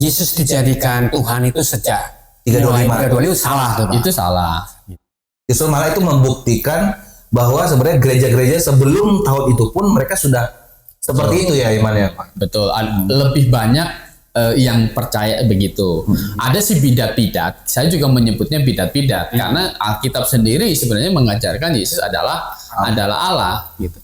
Yesus dijadikan Tuhan itu sejak 325 itu salah tuh, Pak. Itu salah. Justru malah itu membuktikan bahwa sebenarnya gereja-gereja sebelum tahun itu pun mereka sudah seperti itu ya imannya, Pak. Betul. Lebih banyak yang percaya begitu. Ada sih bidat-bidat. Saya juga menyebutnya bidat-bidat karena Alkitab sendiri sebenarnya mengajarkan Yesus adalah Allah gitu.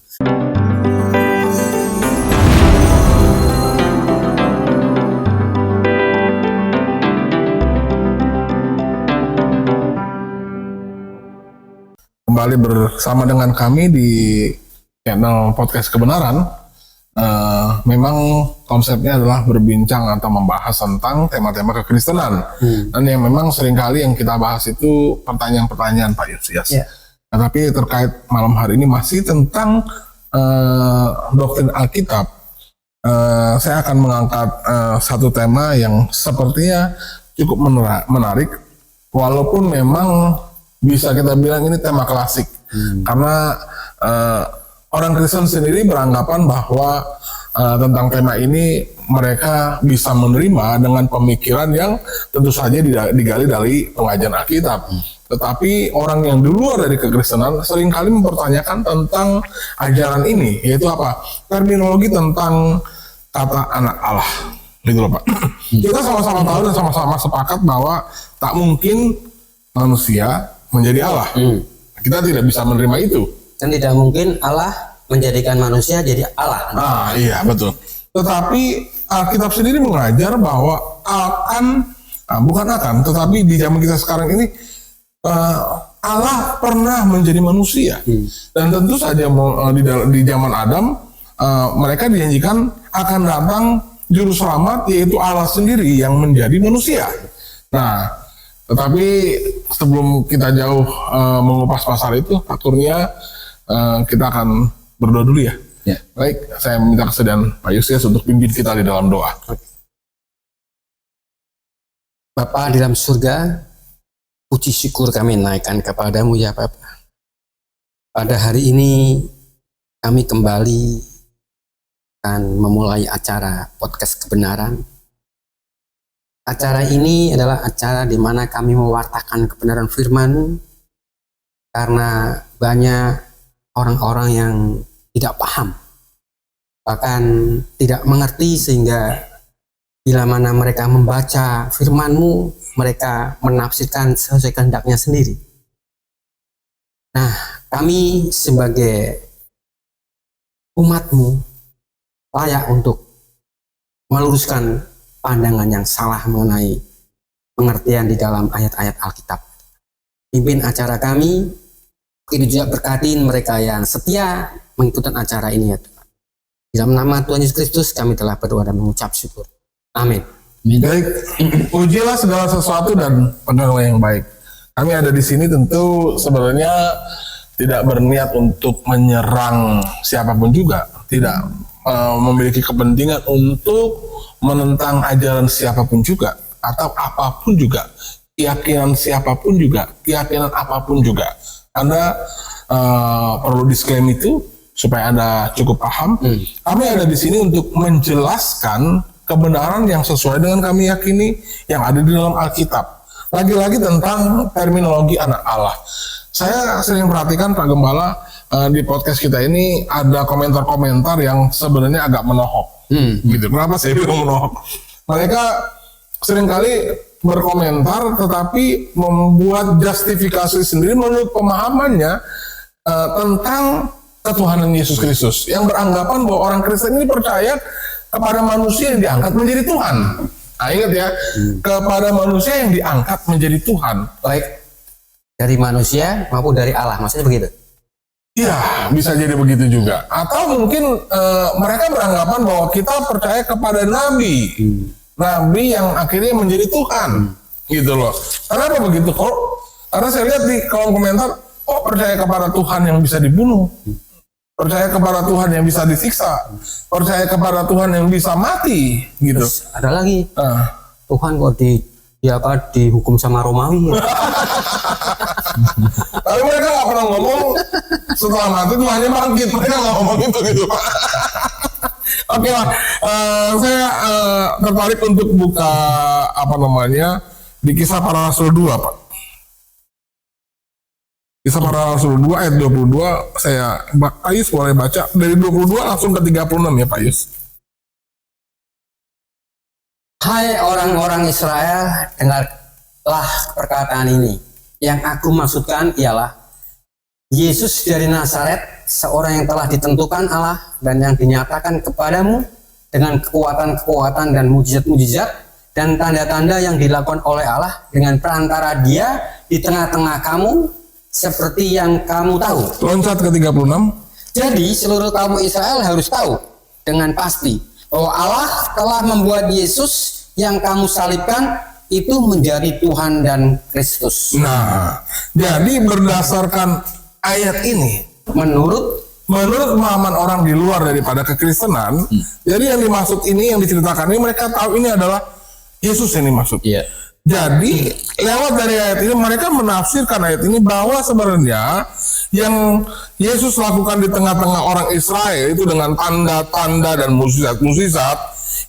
Kembali bersama dengan kami di channel Podcast Kebenaran. Memang konsepnya adalah berbincang atau membahas tentang tema-tema kekristenan. Dan yang memang seringkali yang kita bahas itu pertanyaan-pertanyaan Pak Yusias. Nah, tapi terkait malam hari ini masih tentang doktrin Alkitab. Saya akan mengangkat satu tema yang sepertinya cukup menarik, walaupun memang bisa kita bilang ini tema klasik, karena orang Kristen sendiri beranggapan bahwa tentang tema ini mereka bisa menerima dengan pemikiran yang tentu saja digali dari pengajaran Alkitab. Tetapi orang yang di luar dari kekristenan seringkali mempertanyakan tentang ajaran ini, yaitu apa? Terminologi tentang kata anak Allah. Gitu loh Pak. Kita sama-sama tahu dan sama-sama sepakat bahwa tak mungkin manusia menjadi Allah. Kita tidak bisa menerima itu. Dan tidak mungkin Allah menjadikan manusia jadi Allah. Iya betul. Tetapi Alkitab sendiri mengajar bahwa tetapi di zaman kita sekarang ini Allah pernah menjadi manusia. Dan tentu saja di zaman Adam mereka dijanjikan akan datang juru selamat, yaitu Allah sendiri yang menjadi manusia. Nah, tetapi sebelum kita jauh mengupas pasar itu, akhirnya kita akan berdoa dulu ya. Baik, saya minta kesediaan Pak Yusias untuk pimpin kita di dalam doa. Bapa di dalam surga, puji syukur kami naikkan kepadamu ya Bapa. Pada hari ini kami kembali akan memulai acara Podcast Kebenaran. Acara ini adalah acara di mana kami mewartakan kebenaran firman, karena banyak orang-orang yang tidak paham, bahkan tidak mengerti, sehingga bila mana mereka membaca firman-Mu, mereka menafsirkan sesuai kehendaknya sendiri. Nah, kami sebagai umat-Mu layak untuk meluruskan pandangan yang salah mengenai pengertian di dalam ayat-ayat Alkitab. Pimpin acara kami, itu juga berkatin mereka yang setia mengikuti acara ini ya Tuhan. Di dalam nama Tuhan Yesus Kristus kami telah berdoa dan mengucap syukur. Amin. Baik, ujilah segala sesuatu dan penolong yang baik. Kami ada di sini tentu sebenarnya tidak berniat untuk menyerang siapapun juga, tidak memiliki kepentingan untuk menentang ajaran siapapun juga, atau apapun juga, keyakinan siapapun juga, keyakinan apapun juga. Anda perlu disclaim itu supaya Anda cukup paham. Kami ada di sini untuk menjelaskan kebenaran yang sesuai dengan kami yakini yang ada di dalam Alkitab. Lagi-lagi tentang terminologi anak Allah. Saya sering perhatikan Pak Gembala di podcast kita ini ada komentar-komentar yang sebenarnya agak menohok. Gitu. Kenapa saya bilang menohok? Mereka seringkali berkomentar tetapi membuat justifikasi sendiri menurut pemahamannya tentang ketuhanan Yesus Kristus, yang beranggapan bahwa orang Kristen ini percaya kepada manusia yang diangkat menjadi Tuhan. Nah, ingat ya, kepada manusia yang diangkat menjadi Tuhan, Baik dari manusia maupun dari Allah, maksudnya begitu? iya, bisa jadi begitu juga. Atau mungkin mereka beranggapan bahwa kita percaya kepada nabi, nabi yang akhirnya menjadi Tuhan, gitu loh. Kenapa begitu kok? Karena saya lihat di kolom komentar, percaya kepada Tuhan yang bisa dibunuh, percaya kepada Tuhan yang bisa disiksa, percaya kepada Tuhan yang bisa mati, gitu. Terus ada lagi, Tuhan kok dihukum sama Romawi ya? Tapi mereka nggak pernah ngomong setelah mati Tuhannya bangkit, mereka nggak ngomong itu gitu Pak. Oke lah, saya tertarik untuk buka di Kisah Para Rasul 2, Pak. Kisah Para Rasul 2 ayat 22, Pak Ayus boleh baca dari 22 langsung ke 36 ya Pak Ayus. Hai orang-orang Israel, dengarlah perkataan ini. Yang aku maksudkan ialah Yesus dari Nazaret, seorang yang telah ditentukan Allah dan yang dinyatakan kepadamu dengan kekuatan-kekuatan dan mujizat-mujizat dan tanda-tanda yang dilakukan oleh Allah dengan perantara Dia di tengah-tengah kamu, seperti yang kamu tahu. Loncat ke 36. Jadi seluruh kaum Israel harus tahu dengan pasti bahwa Allah telah membuat Yesus yang kamu salibkan itu menjadi Tuhan dan Kristus. Nah, jadi berdasarkan ayat ini, Menurut pemahaman orang di luar daripada kekristenan, jadi yang dimaksud ini, yang diceritakan ini, mereka tahu ini adalah Yesus yang dimaksud. Iya. Jadi lewat dari ayat ini mereka menafsirkan ayat ini bahwa sebenarnya yang Yesus lakukan di tengah-tengah orang Israel itu dengan tanda-tanda dan mukjizat-mukjizat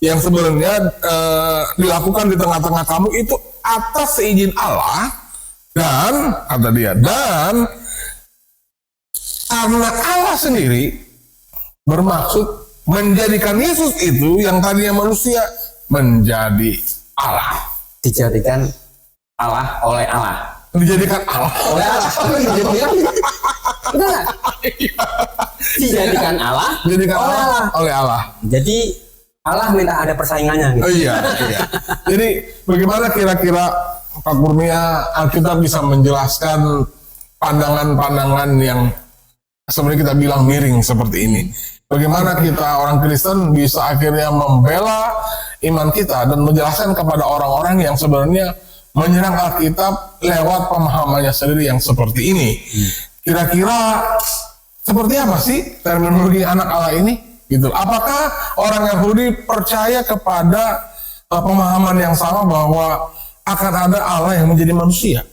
yang sebenarnya dilakukan di tengah-tengah kamu itu atas seizin Allah, dan kata dia, dan karena Allah sendiri bermaksud menjadikan Yesus itu yang tadinya manusia menjadi Allah. dijadikan Allah oleh Allah. Dijadikan Allah. Oleh Allah. Benar. Dijadikan Allah Dijadikan oleh Allah Allah. oleh Allah. Jadi Allah minta ada persaingannya gitu. Oh iya. Jadi bagaimana kira-kira Pak Kurnia Alkitab bisa menjelaskan pandangan-pandangan yang sebenarnya kita bilang miring seperti ini? Bagaimana kita orang Kristen bisa akhirnya membela iman kita dan menjelaskan kepada orang-orang yang sebenarnya menyerang Alkitab lewat pemahamannya sendiri yang seperti ini? Kira-kira seperti apa sih terminologi anak Allah ini? Gitu. Apakah orang Yahudi percaya kepada pemahaman yang sama bahwa akan ada Allah yang menjadi manusia?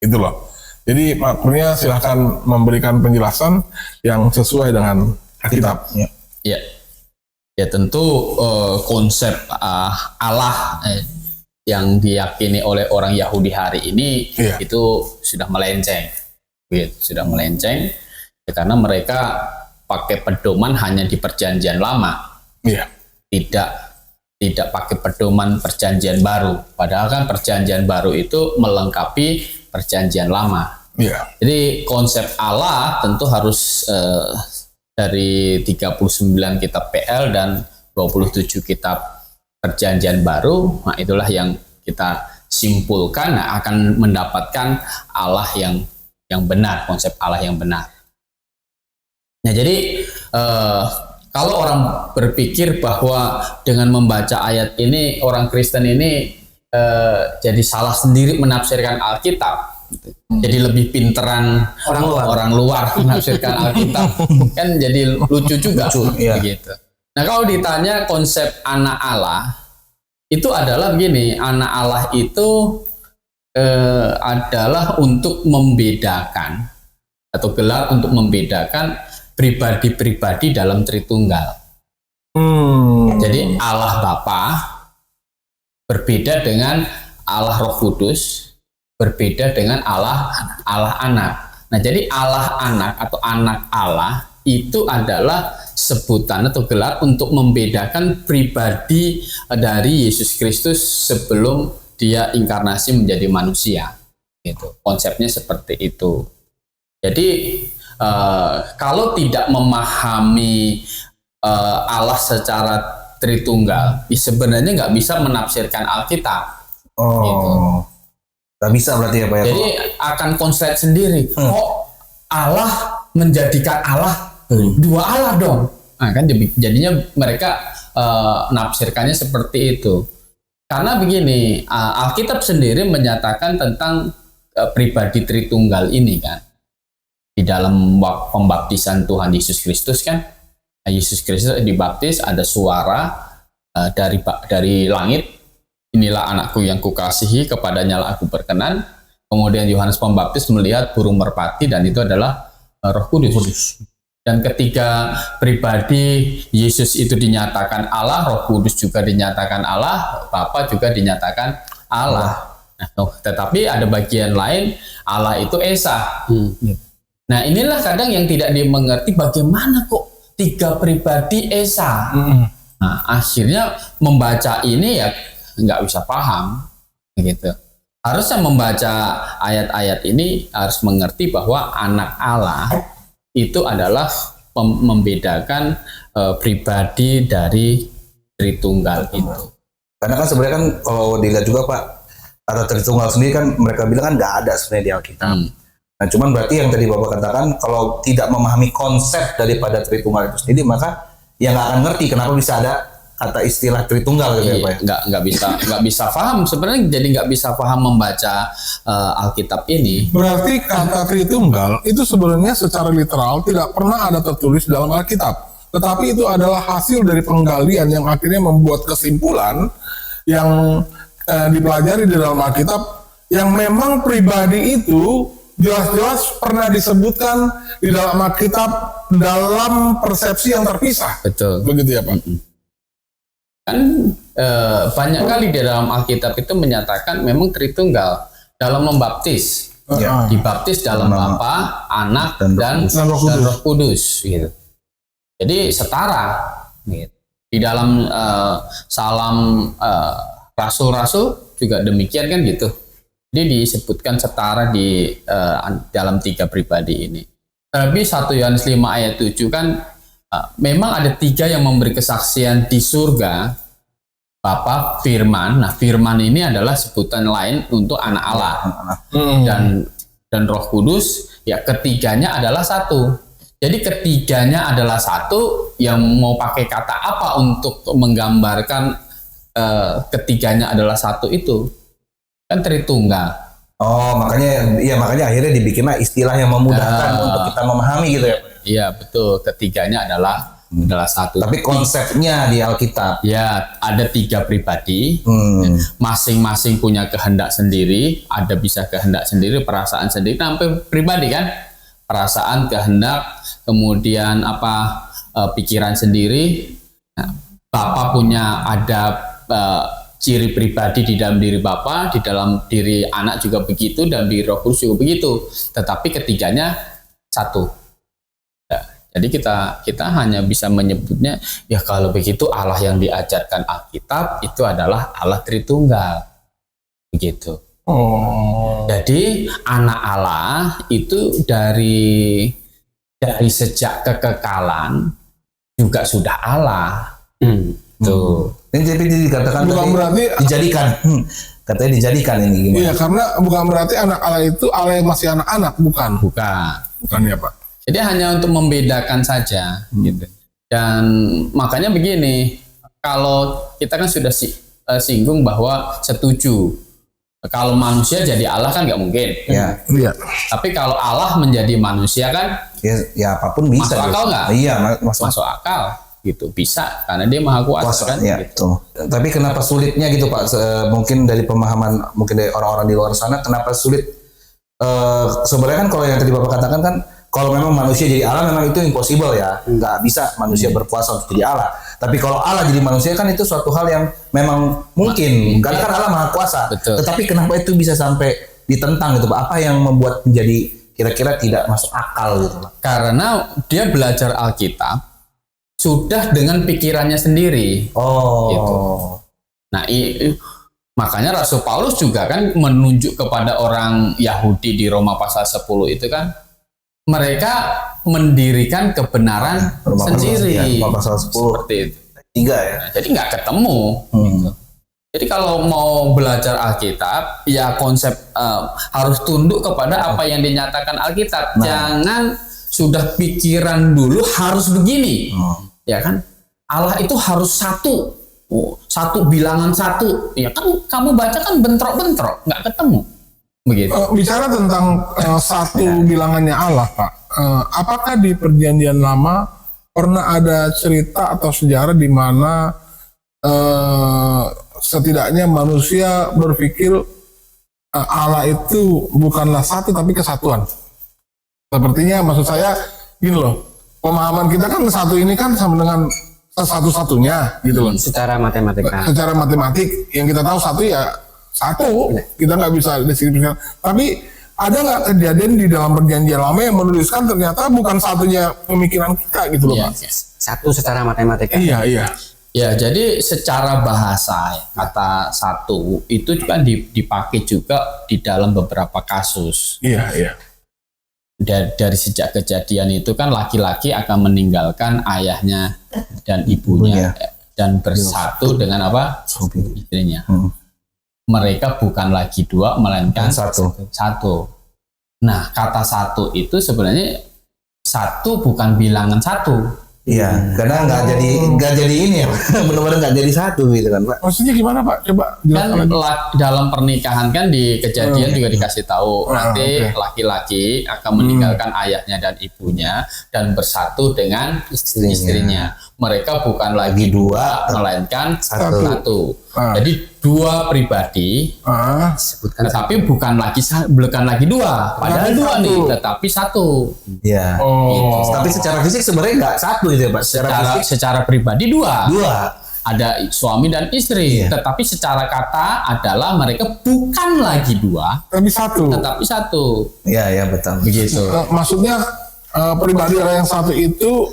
Itu loh. Jadi Pak Kurnia silahkan memberikan penjelasan yang sesuai dengan Alkitab. Ya, ya tentu konsep Allah yang diyakini oleh orang Yahudi hari ini itu sudah melenceng, sudah melenceng, karena mereka pakai pedoman hanya di Perjanjian Lama, tidak pakai pedoman Perjanjian Baru. Padahal kan Perjanjian Baru itu melengkapi Perjanjian Lama. Jadi konsep Allah tentu harus dari 39 kitab PL dan 27 kitab Perjanjian Baru, nah itulah yang kita simpulkan, akan mendapatkan Allah yang benar, konsep Allah yang benar. Nah jadi kalau orang berpikir bahwa dengan membaca ayat ini orang Kristen ini jadi salah sendiri menafsirkan Alkitab, jadi lebih pinteran orang luar menafsirkan Alkitab, kan jadi lucu juga begitu. Nah kalau ditanya konsep anak Allah itu adalah begini, anak Allah itu adalah untuk membedakan atau gelar untuk membedakan pribadi-pribadi dalam Tritunggal. Jadi Allah Bapa berbeda dengan Allah Roh Kudus, berbeda dengan Allah Anak. Nah, jadi Allah Anak atau anak Allah itu adalah sebutan atau gelar untuk membedakan pribadi dari Yesus Kristus sebelum dia inkarnasi menjadi manusia. Gitu. Konsepnya seperti itu. Jadi kalau tidak memahami Allah secara Tritunggal, sebenarnya nggak bisa menafsirkan Alkitab. Gitu. Nggak bisa berarti ya Pak ya? Jadi akan konslet sendiri. Oh, Allah menjadikan Allah dua Allah dong. Nah, kan jadinya mereka nafsirkannya seperti itu. Karena begini, Alkitab sendiri menyatakan tentang pribadi Tritunggal ini kan. Di dalam pembaptisan Tuhan Yesus Kristus kan, Yesus Kristus dibaptis, ada suara dari langit. Inilah anakku yang kukasihi, kepadanya lah aku berkenan. Kemudian Yohanes Pembaptis melihat burung merpati dan itu adalah Roh Kudus. Dan ketiga pribadi Yesus itu dinyatakan Allah, Roh Kudus juga dinyatakan Allah, Bapa juga dinyatakan Allah. Nah, tetapi ada bagian lain, Allah itu Esa. Nah, inilah kadang yang tidak dimengerti, bagaimana kok tiga pribadi Esa. Nah, akhirnya membaca ini ya nggak bisa paham, gitu. Harusnya membaca ayat-ayat ini harus mengerti bahwa anak Allah itu adalah membedakan pribadi dari Tritunggal itu. Karena kan sebenarnya kan kalau dilihat juga Pak, kata Tritunggal sendiri kan mereka bilang kan nggak ada sebenarnya di Alkitab. Nah cuman berarti yang tadi Bapak katakan, kalau tidak memahami konsep daripada Tritunggal itu sendiri, maka ya nggak akan ngerti kenapa bisa ada kata istilah Tritunggal gitu ya Pak. Nggak bisa paham sebenarnya, jadi nggak bisa paham membaca Alkitab ini. Berarti kata Tritunggal itu sebenarnya secara literal tidak pernah ada tertulis dalam Alkitab. Tetapi itu adalah hasil dari penggalian yang akhirnya membuat kesimpulan yang dipelajari di dalam Alkitab, yang memang pribadi itu jelas-jelas pernah disebutkan di dalam Alkitab dalam persepsi yang terpisah. Betul. Begitu ya Pak? Kan banyak kali di dalam Alkitab itu menyatakan memang Tritunggal dalam membaptis. Ya. Dibaptis dalam Bapa, Anak, dan Roh Kudus gitu. Jadi setara gitu. Di dalam salam rasul-rasul juga demikian kan gitu. Jadi disebutkan setara di dalam tiga pribadi ini. Tapi 1 Yohanes 5 ayat 7 kan memang ada tiga yang memberi kesaksian di surga, Bapa, Firman. Nah, Firman ini adalah sebutan lain untuk anak Allah. Dan Roh Kudus, ya ketiganya adalah satu. Jadi ketiganya adalah satu, yang mau pakai kata apa untuk menggambarkan ketiganya adalah satu itu? Kan Tritunggal. Oh, makanya akhirnya dibikinlah istilah yang memudahkan untuk kita memahami gitu ya. Iya, betul. Ketiganya adalah satu. Tapi konsepnya di Alkitab, ya ada tiga pribadi, masing-masing punya kehendak sendiri, ada bisa kehendak sendiri, perasaan sendiri, sampai pribadi kan, perasaan, kehendak, kemudian pikiran sendiri. Nah, Bapa punya ada ciri pribadi di dalam diri Bapa, di dalam diri anak juga begitu, dan di Roh Kudus juga begitu. Tetapi ketiganya satu. Ya, jadi kita hanya bisa menyebutnya, ya kalau begitu Allah yang diajarkan Alkitab itu adalah Allah Tritunggal. Begitu. Jadi anak Allah itu dari sejak kekekalan juga sudah Allah. Tuh. Ini jadi dikatakan Bukan berarti dijadikan. Katanya dijadikan ini gimana? iya, karena bukan berarti anak Allah itu Allah yang masih anak-anak, bukan. Bukan ya Pak. Jadi hanya untuk membedakan saja gitu. Dan makanya begini, kalau kita kan sudah singgung bahwa setuju kalau manusia jadi Allah kan nggak mungkin. Ya. Iya. Tapi kalau Allah menjadi manusia kan Ya apapun bisa. masuk akal nggak? Iya, Masuk akal gitu, bisa karena dia maha kuasa kan ya, gitu. Tapi kenapa sulitnya gitu Pak? Mungkin dari pemahaman mungkin dari orang-orang di luar sana, kenapa sulit? Sebenarnya kan kalau yang tadi Bapak katakan kan, kalau memang manusia jadi Allah memang itu impossible ya, nggak bisa manusia berkuasa untuk jadi Allah. Tapi kalau Allah jadi manusia kan itu suatu hal yang memang mungkin, karena kan Allah maha kuasa. Betul. Tetapi kenapa itu bisa sampai ditentang gitu Pak? Apa yang membuat menjadi kira-kira tidak masuk akal gitu Pak? Karena dia belajar Alkitab sudah dengan pikirannya sendiri. Gitu. Nah, makanya Rasul Paulus juga kan menunjuk kepada orang Yahudi di Roma pasal 10 itu kan, mereka mendirikan kebenaran sendiri. Roma pasal 10. Seperti itu. 3 ya. Nah, jadi nggak ketemu. Gitu. Jadi kalau mau belajar Alkitab, ya konsep harus tunduk kepada apa yang dinyatakan Alkitab. Jangan sudah pikiran dulu harus begini. Ya kan, Allah itu harus satu bilangan satu. Ya kan, kamu baca kan bentrok-bentrok, nggak ketemu. Begitu. Bicara tentang satu bilangannya Allah, Pak. Apakah di Perjanjian Lama pernah ada cerita atau sejarah di mana setidaknya manusia berpikir Allah itu bukanlah satu tapi kesatuan? Sepertinya maksud saya gini loh. pemahaman kita kan satu ini kan sama dengan satu-satunya gitu loh. Secara matematika. Secara matematik yang kita tahu satu ya satu, kita nggak bisa deskripsikan. Tapi ada nggak kejadian di dalam perjanjian lama yang menuliskan ternyata bukan satunya pemikiran kita gitu loh, Iya, Pak? iya. Satu secara matematika. Iya. Ya, jadi secara bahasa kata satu itu juga dipakai juga di dalam beberapa kasus. Iya. Dari sejak kejadian itu kan laki-laki akan meninggalkan ayahnya dan ibunya dan bersatu dengan apa? Istrinya. Mereka bukan lagi dua melainkan satu. Nah, kata satu itu sebenarnya satu bukan bilangan satu. Iya, karena nggak jadi ini ya, benar-benar nggak jadi satu gitu kan, Pak. Maksudnya gimana, Pak? Coba Kan jelaskan lagi. dalam pernikahan kan di kejadian juga dikasih tahu nanti oke. laki-laki akan meninggalkan ayahnya dan ibunya dan bersatu dengan istrinya. Mereka bukan lagi dua melainkan satu. Jadi dua pribadi, Sebutkan tetapi bukan lagi dua. Padahal Tapi dua satu. nih, tetapi satu. Iya. Oh. Tapi secara fisik sebenarnya nggak satu gitu ya, Pak. Secara pribadi dua. Dua. Ada suami dan istri, tetapi secara kata adalah mereka bukan lagi dua, Tapi satu. tetapi satu. Iya, betul. Begitu. Maksudnya pribadi orang yang satu itu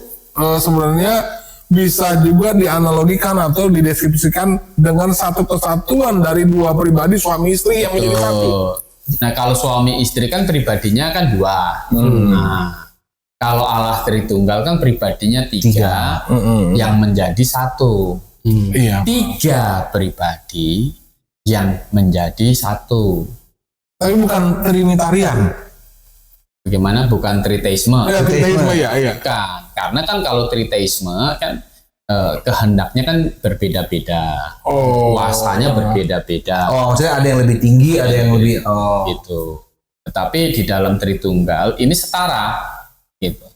sebenarnya bisa juga dianalogikan atau dideskripsikan dengan satu kesatuan dari dua pribadi suami istri yang menjadi satu. Nah, kalau suami istri kan pribadinya kan dua. Nah, kalau Allah Tritunggal kan pribadinya tiga. Yang menjadi satu. Iya. Tiga pribadi yang menjadi satu. Tapi bukan trinitarian. Bagaimana? Bukan triteisme. Ya, triteisme ya. Bukan. Karena kan kalau triteisme kan kehendaknya kan berbeda-beda. Oh. Kuasanya berbeda-beda. Oh, maksudnya ada yang lebih tinggi, ada yang lebih Gitu. Tetapi di dalam Tritunggal ini setara gitu.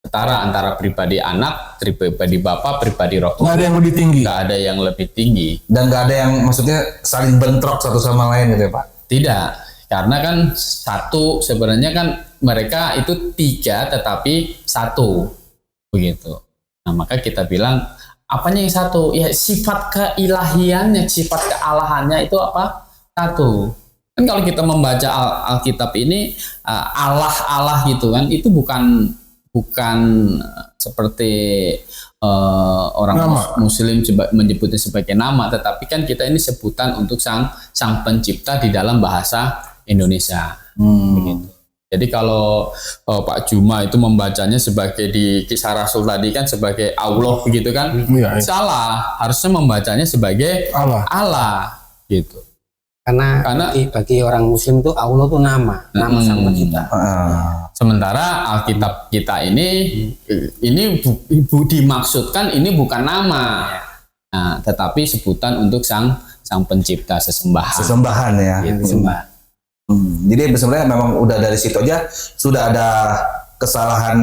Setara antara pribadi anak, pribadi Bapa, pribadi Roh Nggak ada yang lebih tinggi. Nggak ada yang lebih tinggi. dan nggak ada yang maksudnya saling bentrok satu sama lain gitu ya, Pak. Tidak. Karena kan satu sebenarnya kan mereka itu tiga tetapi satu. Begitu. Nah, maka kita bilang apanya yang satu? Ya sifat keilahiannya, sifat kealahannya itu apa? Satu. Kan kalau kita membaca Alkitab ini Allah gitu kan, itu bukan seperti orang Muslim menyebutnya sebagai nama, tetapi kan kita ini sebutan untuk sang pencipta di dalam bahasa Indonesia. Begitu. Jadi kalau Pak Juma itu membacanya sebagai di Kisah Rasul tadi kan sebagai Allah begitu kan, salah. Harusnya membacanya sebagai Allah gitu. Karena bagi orang Muslim itu Allah itu nama sang pencipta. Sementara Alkitab kita ini dimaksudkan ini bukan nama, nah, tetapi sebutan untuk sang pencipta, sesembahan ya. Gitu. Jadi sebenarnya memang udah dari situ aja sudah ada kesalahan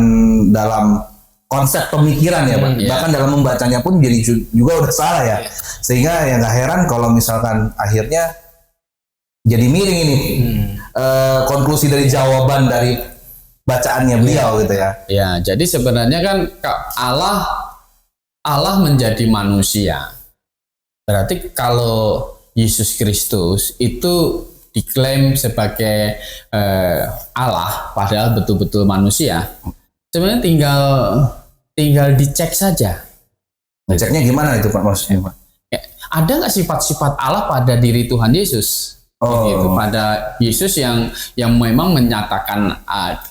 dalam konsep pemikiran ya, Pak. Bahkan dalam membacanya pun jadi juga udah salah ya. Sehingga ya nggak heran kalau misalkan akhirnya jadi miring ini konklusi dari jawaban dari bacaannya beliau gitu ya. Ya, jadi sebenarnya kan Allah menjadi manusia. Berarti kalau Yesus Kristus itu diklaim sebagai Allah, padahal betul-betul manusia. Sebenarnya tinggal dicek saja. Ngeceknya gimana itu, Pak, maksudnya, Pak? Ada nggak sifat-sifat Allah pada diri Tuhan Yesus? Gitu, pada Yesus yang memang menyatakan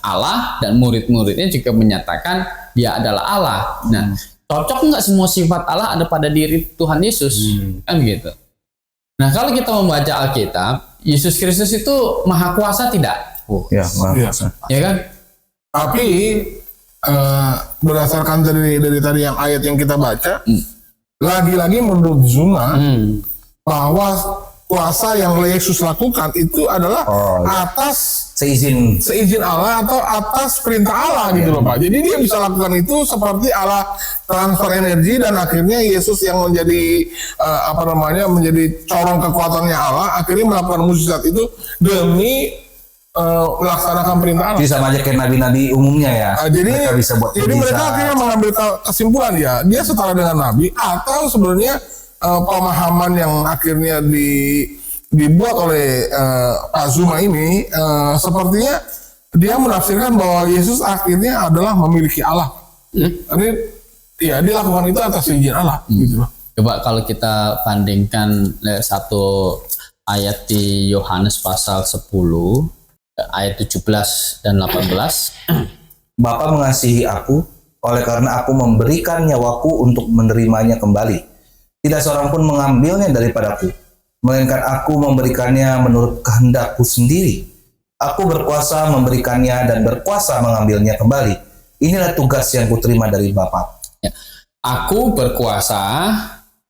Allah dan murid-muridnya juga menyatakan dia adalah Allah. Nah, cocok nggak semua sifat Allah ada pada diri Tuhan Yesus? Kan begitu. Nah, kalau kita membaca Alkitab, Yesus Kristus itu maha kuasa tidak? Ya, maha kuasa. Ya kan? Tapi berdasarkan dari tadi yang ayat yang kita baca, lagi-lagi menurut Zuma bahwa kuasa yang Yesus lakukan itu adalah atas seizin Allah atau atas perintah Allah gitu loh, Pak. Jadi dia bisa lakukan itu seperti Allah transfer energi dan akhirnya Yesus yang menjadi menjadi corong kekuatannya Allah akhirnya melakukan mukjizat itu demi melaksanakan perintah Allah. Jadi sama aja kayak nabi-nabi umumnya ya. Jadi mereka bisa buat mereka akhirnya mengambil kesimpulan ya dia setara dengan nabi, atau sebenarnya pemahaman yang akhirnya dibuat oleh Pak Zuma ini sepertinya dia menafsirkan bahwa Yesus akhirnya adalah memiliki Allah. Ini ya dia lakukan itu atas izin Allah gitu loh. Coba kalau kita bandingkan satu ayat di Yohanes pasal 10 ayat 17 dan 18. Bapa mengasihi aku oleh karena aku memberikan nyawaku untuk menerimanya kembali. Tidak seorang pun mengambilnya daripadaku, melainkan aku memberikannya menurut kehendakku sendiri. Aku berkuasa memberikannya dan berkuasa mengambilnya kembali. Inilah tugas yang kuterima dari Bapa. Ya. Aku berkuasa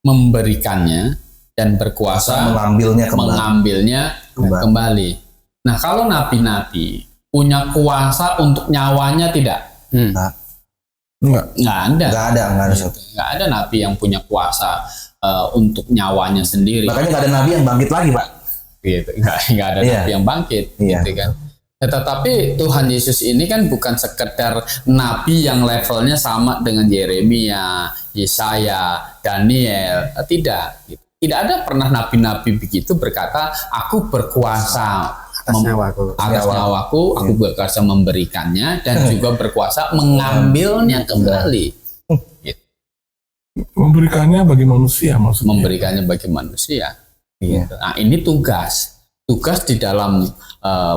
memberikannya dan berkuasa mengambilnya kembali. Nah, kalau nabi-nabi punya kuasa untuk nyawanya tidak? Nggak ada nabi yang punya kuasa untuk nyawanya sendiri. Makanya nggak ada nabi yang bangkit lagi, Pak. Gitu. Nggak ada nabi yang bangkit, gitu kan. Tetapi Tuhan Yesus ini kan bukan sekedar nabi yang levelnya sama dengan Yeremia, Yesaya, Daniel. Tidak. Gitu. Tidak ada pernah nabi-nabi begitu berkata, aku berkuasa atas nyawaku, aku berkuasa memberikannya dan juga berkuasa mengambilnya kembali. Gitu. Memberikannya bagi manusia maksudnya. Memberikannya bagi manusia. Gitu. Nah, ini tugas di dalam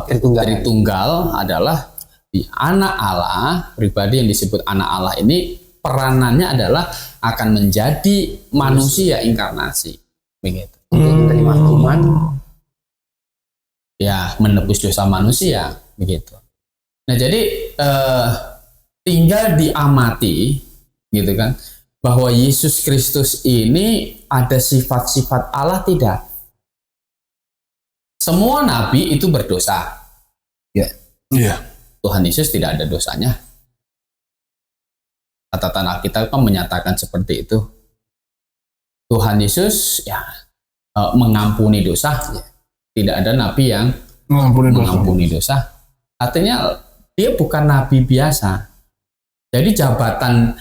Tritunggal adalah di anak Allah, pribadi yang disebut anak Allah ini peranannya adalah akan menjadi manusia inkarnasi, begitu. Untuk menerima hukuman, ya menebus dosa manusia, begitu. Nah jadi tinggal diamati, gitu kan, bahwa Yesus Kristus ini ada sifat-sifat Allah tidak? Semua nabi itu berdosa. Ya. Iya. Tuhan Yesus tidak ada dosanya. Catatan Alkitab kan menyatakan seperti itu. Tuhan Yesus ya mengampuni dosa. Tidak ada nabi yang mengampuni dosa. Artinya dia bukan nabi biasa. Jadi jabatan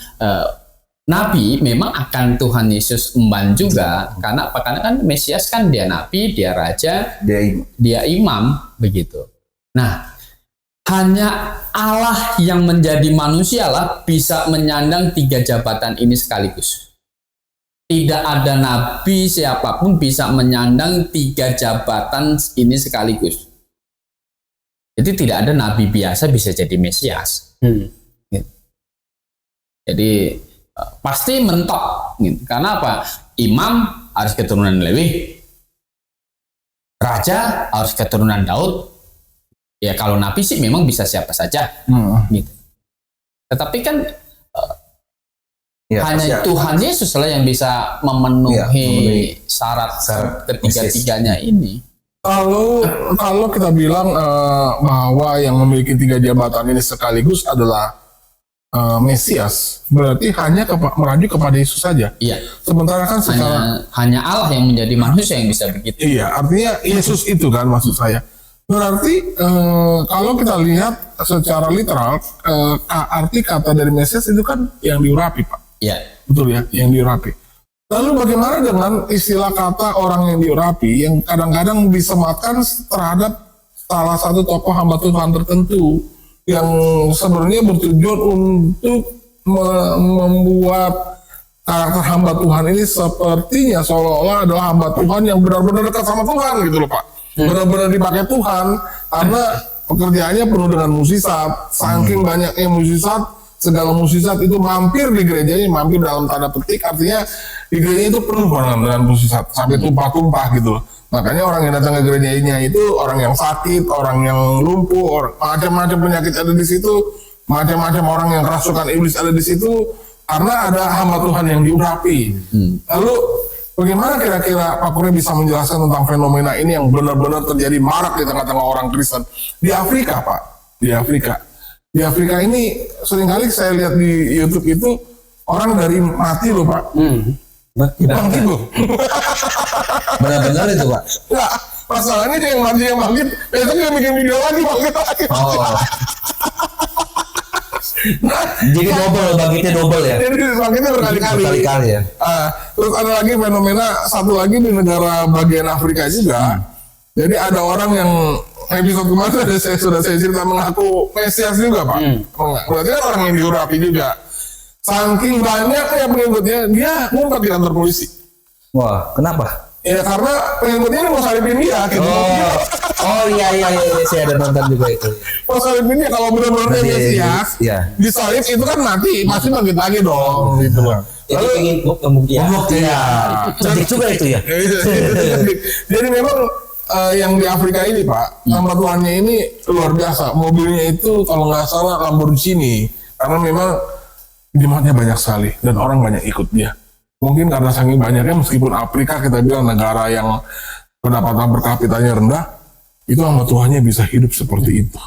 nabi memang akan Tuhan Yesus emban juga, karena apa? Karena kan Mesias kan dia nabi, dia raja, dia imam, begitu. Nah, hanya Allah yang menjadi manusia lah bisa menyandang 3 jabatan ini sekaligus. Tidak ada nabi siapapun bisa menyandang 3 jabatan ini sekaligus. Jadi tidak ada nabi biasa bisa jadi Mesias. Jadi pasti mentok, gitu. Karena apa? Imam harus keturunan Lewi, raja harus keturunan Daud. Ya kalau nabi sih memang bisa siapa saja, gitu. Tetapi kan hanya Tuhan Yesus lah yang bisa memenuhi syarat ketiga-tiganya ini. Kalau kita bilang bahwa yang memiliki 3 jabatan ini sekaligus adalah Mesias, berarti hanya merujuk kepada Yesus saja. Iya. Sementara kan hanya Allah yang menjadi manusia yang bisa begitu. Iya, artinya Yesus itu kan maksud saya. Berarti kalau kita lihat secara literal, arti kata dari Mesias itu kan yang diurapi, Pak. Iya. Betul ya, yang diurapi. Lalu bagaimana dengan istilah kata orang yang diurapi yang kadang-kadang disematkan terhadap salah satu tokoh hamba Tuhan tertentu yang sebenarnya bertujuan untuk membuat karakter hamba Tuhan ini sepertinya seolah-olah adalah hamba Tuhan yang benar-benar dekat sama Tuhan gitu loh Pak. Benar-benar dipakai Tuhan karena pekerjaannya penuh dengan mukjizat. Saking banyaknya mukjizat, segala mukjizat itu mampir di gerejanya, mampir dalam tanda petik, artinya di gerejanya itu penuh dengan mukjizat sampai tumpah-tumpah gitu loh. Makanya orang yang datang ke gerejanya itu orang yang sakit, orang yang lumpuh, macam-macam penyakit ada di situ, macam-macam orang yang kerasukan iblis ada di situ, karena ada hamba Tuhan yang diurapi. Lalu bagaimana kira-kira Pak Kurnia bisa menjelaskan tentang fenomena ini yang benar-benar terjadi marak di tengah-tengah orang Kristen di Afrika, Pak? Di Afrika ini seringkali saya lihat di YouTube itu orang dari mati loh Pak. Bangkit loh. Benar-benar itu Pak. Enggak, Masalahnya dia yang bangkit, besok dia bikin video lagi bangkit lagi. Oh. Jadi bangkitnya double ya. Jadi bangkitnya berkali-kali. Berkali-kali ya. Terus ada lagi fenomena satu lagi di negara bagian Afrika juga. Jadi ada orang yang episode kemarin sudah saya cerita mengaku Mesias juga Pak. Berarti kan orang yang diurapi juga. Saking banyaknya pengikutnya, dia ngumpet di kantor polisi. Wah, kenapa? Ya karena pengikutnya ini mau salibin dia. Gitu. Oh iya saya ada nonton juga itu. Mau salibin dia kalau benar-benar dia Mesias, iya. disalib itu kan mati, pasti bangkit lagi dong. Gitu Bang. Jadi pengen pembuktian. Iya. Cerdik juga itu ya. Jadi memang yang di Afrika ini Pak, nama Tuhannya ini luar biasa. Mobilnya itu kalau nggak salah Lamborghini, karena memang jemaatnya banyak sekali dan orang banyak ikut dia. Mungkin karena saking banyaknya, meskipun Afrika kita bilang negara yang pendapatan per kapitanya rendah, itu nama Tuhannya bisa hidup seperti itu.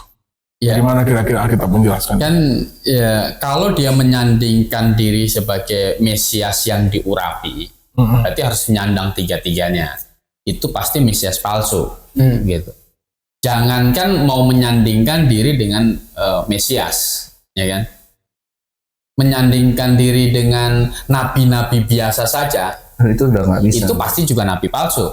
Ya. Gimana kira-kira kita menjelaskan? Kan ya, kalau dia menyandingkan diri sebagai Mesias yang diurapi, berarti harus menyandang tiga-tiganya. Itu pasti Mesias palsu, gitu. Jangankan mau menyandingkan diri dengan Mesias, ya kan? Menyandingkan diri dengan nabi-nabi biasa saja, Itu udah nggak bisa. itu pasti juga nabi palsu.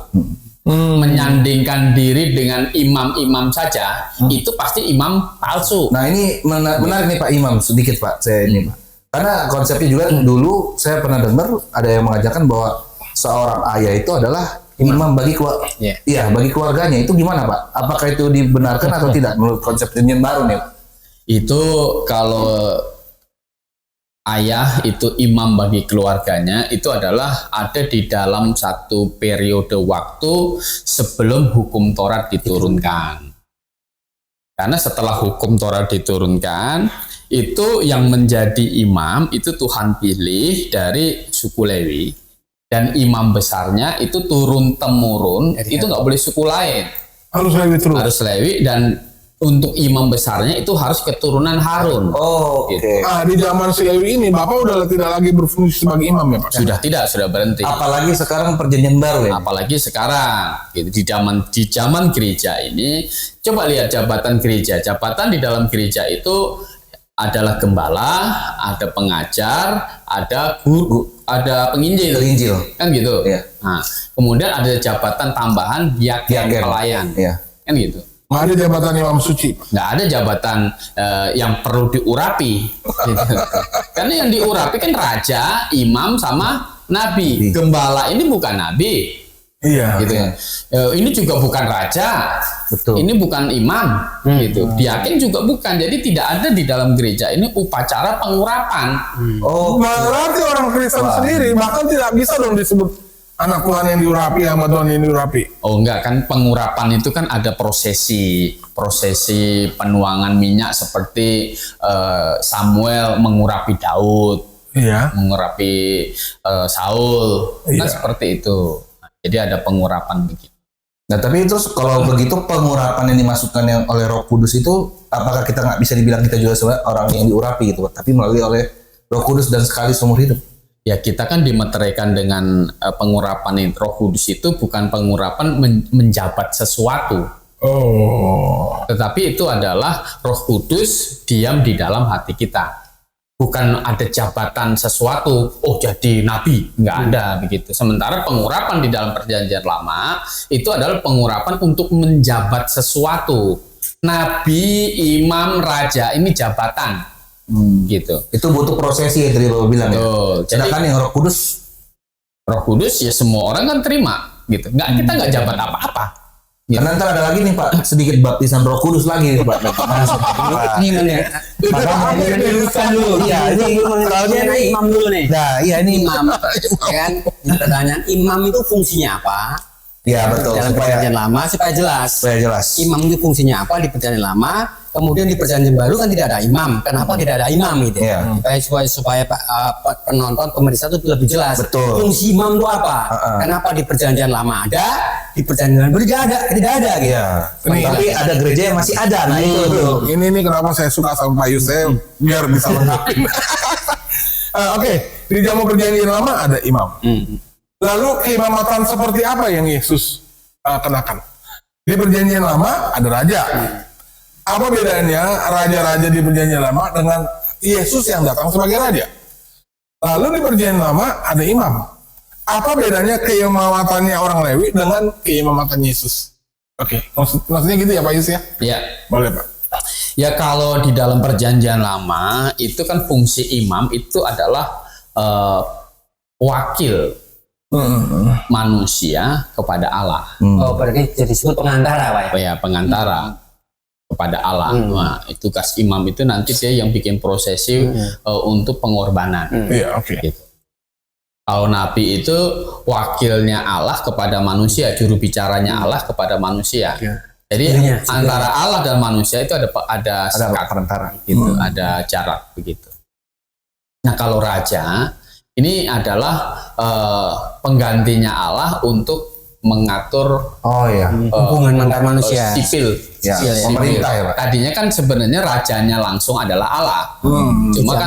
Menyandingkan diri dengan imam-imam saja, itu pasti imam palsu. Nah ini menarik nih Pak Imam, sedikit Pak saya ini Pak. Karena konsepnya juga dulu saya pernah dengar ada yang mengajarkan bahwa seorang ayah itu adalah imam bagi keluarga. Iya, bagi keluarganya. Itu gimana Pak? Apakah itu dibenarkan atau tidak menurut konsep yang baru nih Pak? Itu kalau ayah itu imam bagi keluarganya, itu adalah ada di dalam satu periode waktu sebelum hukum Taurat diturunkan. Karena setelah hukum Taurat diturunkan, itu yang menjadi imam itu Tuhan pilih dari suku Lewi, dan imam besarnya itu turun-temurun, itu nggak boleh suku lain. Harus Lewi terus. Harus Lewi, dan untuk imam besarnya itu harus keturunan Harun. Oh, oke. Gitu. Di zaman si Lewi ini, Bapak udah tidak lagi berfungsi sebagai imam ya Pak? Sudah tidak, sudah berhenti. Apalagi sekarang perjanjian baru ya. Apalagi sekarang, gitu, di zaman gereja ini, coba lihat jabatan gereja. Jabatan di dalam gereja itu adalah gembala, ada pengajar, ada guru, ada penginjil, kan gitu. Iya. Nah, kemudian ada jabatan tambahan diaken, pelayan, Iya. kan gitu. Nggak ada jabatan imam suci. Nggak ada jabatan yang perlu diurapi, gitu. Karena yang diurapi kan raja, imam, sama nabi. Gembala ini bukan nabi, Iya. gitu. Ini juga bukan raja, Betul. ini bukan imam, gitu. Diaken juga bukan. Jadi tidak ada di dalam gereja ini upacara pengurapan. Oh, Berarti orang Kristen sendiri bahkan tidak bisa dong disebut anak Tuhan yang diurapi, hamba Tuhan yang diurapi. Oh enggak, kan pengurapan itu kan ada prosesi penuangan minyak seperti Samuel mengurapi Daud, Iya. mengurapi Saul, Iya. kan seperti itu. Nah, jadi ada pengurapan begitu. nah tapi terus kalau begitu pengurapan yang dimasukkan yang oleh Roh Kudus itu, apakah kita nggak bisa dibilang kita juga sebenarnya orang yang diurapi gitu Pak? Tapi melalui oleh Roh Kudus dan sekali seumur hidup. Ya kita kan dimeteraikan dengan pengurapan Roh Kudus itu bukan pengurapan menjabat sesuatu. Oh. Tetapi itu adalah Roh Kudus diam di dalam hati kita. Bukan ada jabatan sesuatu, oh jadi nabi, nggak ada begitu. Sementara pengurapan di dalam perjanjian lama itu adalah pengurapan untuk menjabat sesuatu. Nabi, imam, raja ini jabatan. Gitu. Itu butuh prosesi yang tadi Bapak bilang ya. Sedangkan yang Roh Kudus ya semua orang kan terima gitu. Kita nggak jabat apa-apa. Gitu. Karena ntar ada lagi nih Pak, sedikit baptisan Roh Kudus lagi Pak. Ini mana? Ini dulu. Iya, ini soalnya nih imam dulu nih. Nah, iya ini Imam, ya kan? Pertanyaan imam itu fungsinya apa? Iya betul. Dalam perjanjian lama supaya jelas. Imam itu fungsinya apa di perjanjian lama? Kemudian di perjanjian baru kan tidak ada imam. Kenapa tidak ada imam gitu? Iya. Supaya penonton pemirsa itu lebih jelas. Betul. Fungsi imam itu apa? Kenapa di perjanjian lama ada, di perjanjian baru tidak ada gitu. Iya. Tapi ada gereja yang masih ada. Nah itu tuh. Ini nih kenapa saya suka sama Pak Yus, saya biar bisa lengkapin. Oke, di zaman perjanjian lama ada imam. Lalu keimamatan seperti apa yang Yesus kenakan? Di perjanjian lama ada raja. Apa bedanya raja-raja di perjanjian lama dengan Yesus yang datang sebagai raja? Lalu di perjanjian lama ada imam. Apa bedanya keimamatannya orang Lewi dengan keimamatan Yesus? Oke, maksudnya gitu ya Pak Yus ya? Ya. Boleh Pak. Ya kalau di dalam perjanjian lama itu kan fungsi imam itu adalah wakil manusia kepada Allah. Oh, berarti jadi disebut pengantara, Pak ya? Ya pengantara kepada Allah. Nah, tugas imam itu nanti dia yang bikin prosesi untuk pengorbanan. Iya, oke. Gitu. Kalau nabi itu wakilnya Allah kepada manusia, juru bicaranya Allah kepada manusia. Jadi antara Allah dan manusia itu ada sekat, perantara gitu, ada jarak begitu. Nah kalau raja ini adalah penggantinya Allah untuk mengatur hubungan antar manusia. sipil, ya, pemerintah ya Pak. Tadinya kan sebenarnya rajanya langsung adalah Allah. Cuma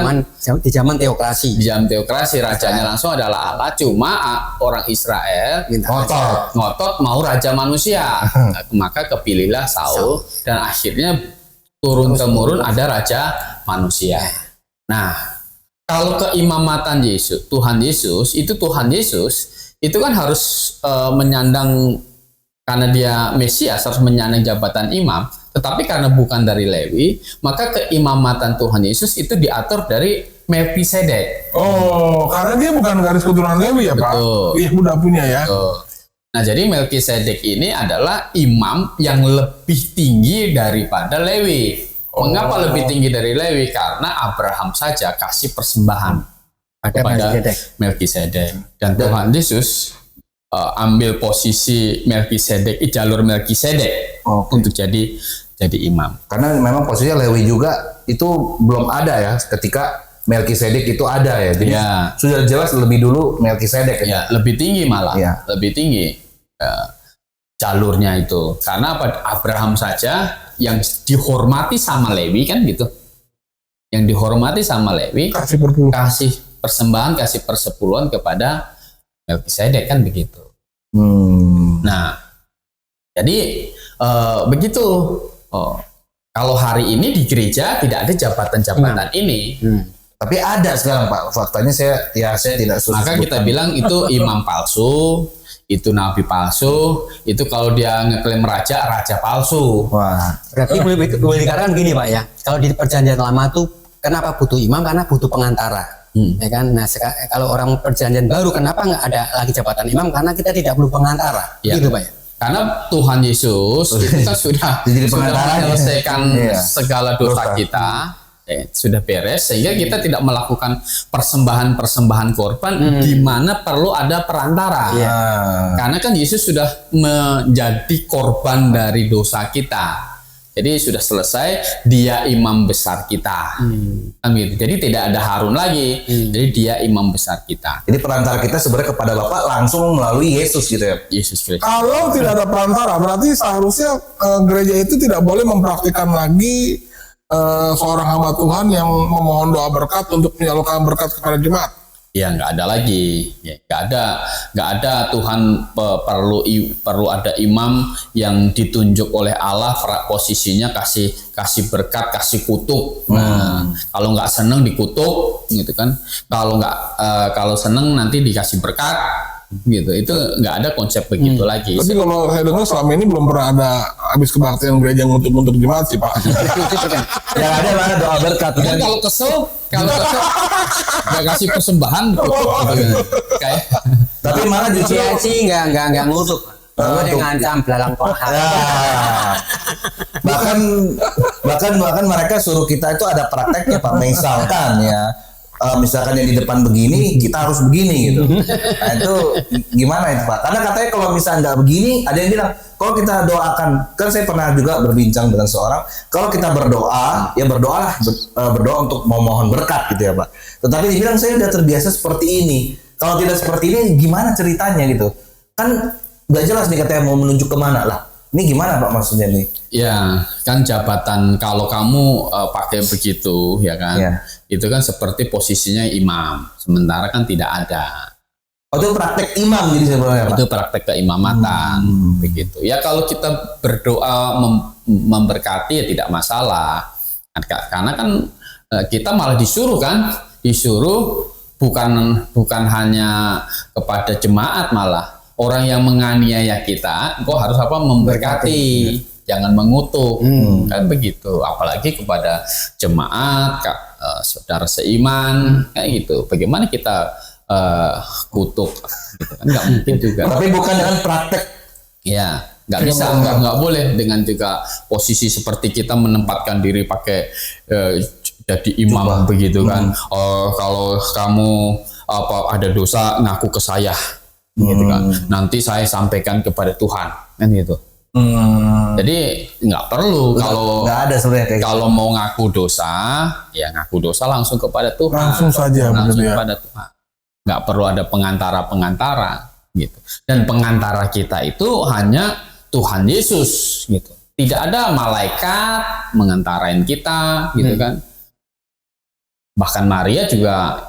Di zaman teokrasi. di zaman teokrasi rajanya langsung adalah Allah. Cuma orang Israel ngotot mau raja manusia. Maka kepilihlah Saul dan akhirnya turun temurun ada raja manusia. Nah, kalau keimamatan Yesus, Tuhan Yesus itu kan harus menyandang, karena dia Mesias harus menyandang jabatan imam, tetapi karena bukan dari Lewi, maka keimamatan Tuhan Yesus itu diatur dari Melkisedek. Oh, karena dia bukan garis keturunan Lewi ya Pak? Betul. Iya, udah punya ya. Nah, jadi Melkisedek ini adalah imam yang lebih tinggi daripada Lewi. Mengapa lebih tinggi dari Lewi? Karena Abraham saja kasih persembahan kepada Melkisedek, dan Tuhan Yesus ambil posisi Melkisedek, jalur Melkisedek untuk jadi imam. Karena memang posisinya Lewi juga itu belum ada ya ketika Melkisedek itu ada ya. Jadi sudah jelas lebih dulu Melkisedek ya. Lebih tinggi malah, lebih tinggi jalurnya itu. Karena Abraham saja yang dihormati sama Lewi kan gitu. Yang dihormati sama Lewi kasih persembahan, kasih persepuluhan kepada Melkisedek kan begitu. Nah, jadi begitu. Kalau hari ini di gereja tidak ada jabatan-jabatan ini. Tapi ada sekarang Pak. Faktanya saya tidak suka. Maka kita bilang itu imam palsu, itu nabi palsu, itu kalau dia ngeklaim raja palsu. Wah. Berarti boleh dikatakan gini Pak ya. Kalau di perjanjian lama tuh kenapa butuh imam? Karena butuh pengantara. Ya kan? Nah, kalau orang perjanjian baru kenapa nggak ada lagi jabatan imam? Karena kita tidak perlu pengantara, gitu Pak ya. Karena Tuhan Yesus itu kan sudah menyelesaikan segala dosa kita, sudah beres, sehingga kita tidak melakukan persembahan korban di mana perlu ada perantara. Karena kan Yesus sudah menjadi korban dari dosa kita. Jadi sudah selesai, dia imam besar kita. Jadi tidak ada Harun lagi. Jadi dia imam besar kita. Jadi perantara kita sebenarnya kepada Bapak langsung melalui Yesus gitu ya. Yesus Kristus. Kalau tidak ada perantara, berarti seharusnya gereja itu tidak boleh mempraktikkan lagi seorang hamba Tuhan yang memohon doa berkat untuk menyalurkan berkat kepada jemaat. Ya nggak ada lagi, nggak ada Tuhan perlu ada imam yang ditunjuk oleh Allah, posisinya kasih berkat, kasih kutuk. Nah, kalau nggak seneng dikutuk, gitu kan? Kalau seneng nanti dikasih berkat, gitu. Itu nggak ada konsep begitu lagi. Tapi kalau saya dengar selama ini belum pernah ada habis kebaktian gereja untuk jemaat sih Pak. Yang ada mana doa berkat. Dan kalau kesel nggak kasih persembahan, kayak. Tapi malah justru sih nggak ngusuk. Lalu dia ngancam belalang paha. bahkan mereka suruh kita itu ada prakteknya Pak. Misalkan ya. Misalkan yang di depan begini, kita harus begini gitu. Nah itu gimana itu Pak? Karena katanya kalau misalnya nggak begini, ada yang bilang kalau kita doakan, kan saya pernah juga berbincang dengan seorang, kalau kita berdoa, ya berdoalah, berdoa untuk memohon berkat gitu ya Pak. Tetapi dibilang saya udah terbiasa seperti ini. Kalau tidak seperti ini, gimana ceritanya gitu? Kan nggak jelas nih katanya mau menunjuk kemana lah. Ini gimana Pak maksudnya nih? Ya kan jabatan kalau kamu pakai begitu ya kan, itu kan seperti posisinya imam, sementara kan tidak ada. Oh, itu praktek imam jadi sebenarnya, Pak. Itu praktek keimamatan begitu. Ya kalau kita berdoa memberkati ya tidak masalah. Karena kan kita malah disuruh bukan hanya kepada jemaat, malah orang yang menganiaya kita, engkau harus memberkati, jangan mengutuk, kan begitu. Apalagi kepada jemaat, saudara seiman, kayak gitu. Bagaimana kita kutuk, gitu kan? Nggak mungkin juga. Tapi bukan dengan praktek. Ya, nggak bisa, nggak boleh dengan juga posisi seperti kita menempatkan diri pakai jadi imam begitu kan. Kalau kamu ada dosa ngaku ke saya. Gitu kan. Nanti saya sampaikan kepada Tuhan, kan gitu. Jadi nggak perlu kalau nggak ada sebenarnya kayak kalau mau ngaku dosa, ya ngaku dosa langsung kepada Tuhan. Langsung saja, langsung begitu ya. kepada Tuhan. Nggak perlu ada pengantara gitu. Dan pengantara kita itu hanya Tuhan Yesus gitu. Tidak ada malaikat mengantarain kita, gitu kan. Bahkan Maria juga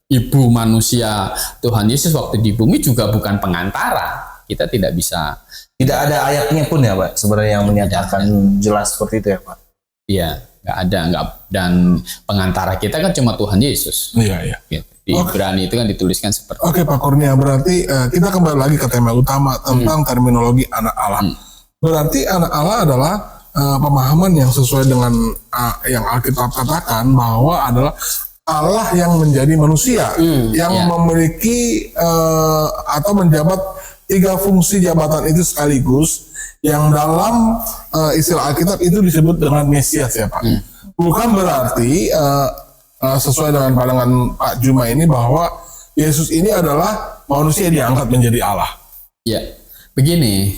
ibu manusia Tuhan Yesus waktu di bumi juga bukan pengantara. Kita tidak bisa. tidak ada ayatnya pun ya, Pak, sebenarnya yang menyatakan jelas seperti itu ya, Pak. Iya, nggak ada. Dan pengantara kita kan cuma Tuhan Yesus. Iya. Gitu. Di Ibrani itu kan dituliskan seperti Oke, Pak Kurnia, berarti kita kembali lagi ke tema utama tentang terminologi anak Allah. Berarti anak Allah adalah pemahaman yang sesuai dengan yang Alkitab katakan bahwa adalah Allah yang menjadi manusia, yang memiliki atau menjabat 3 fungsi jabatan itu sekaligus, yang dalam istilah Alkitab itu disebut dengan Mesias ya Pak. Bukan berarti sesuai dengan pandangan Pak Juma ini bahwa Yesus ini adalah manusia diangkat menjadi Allah. Ya, begini,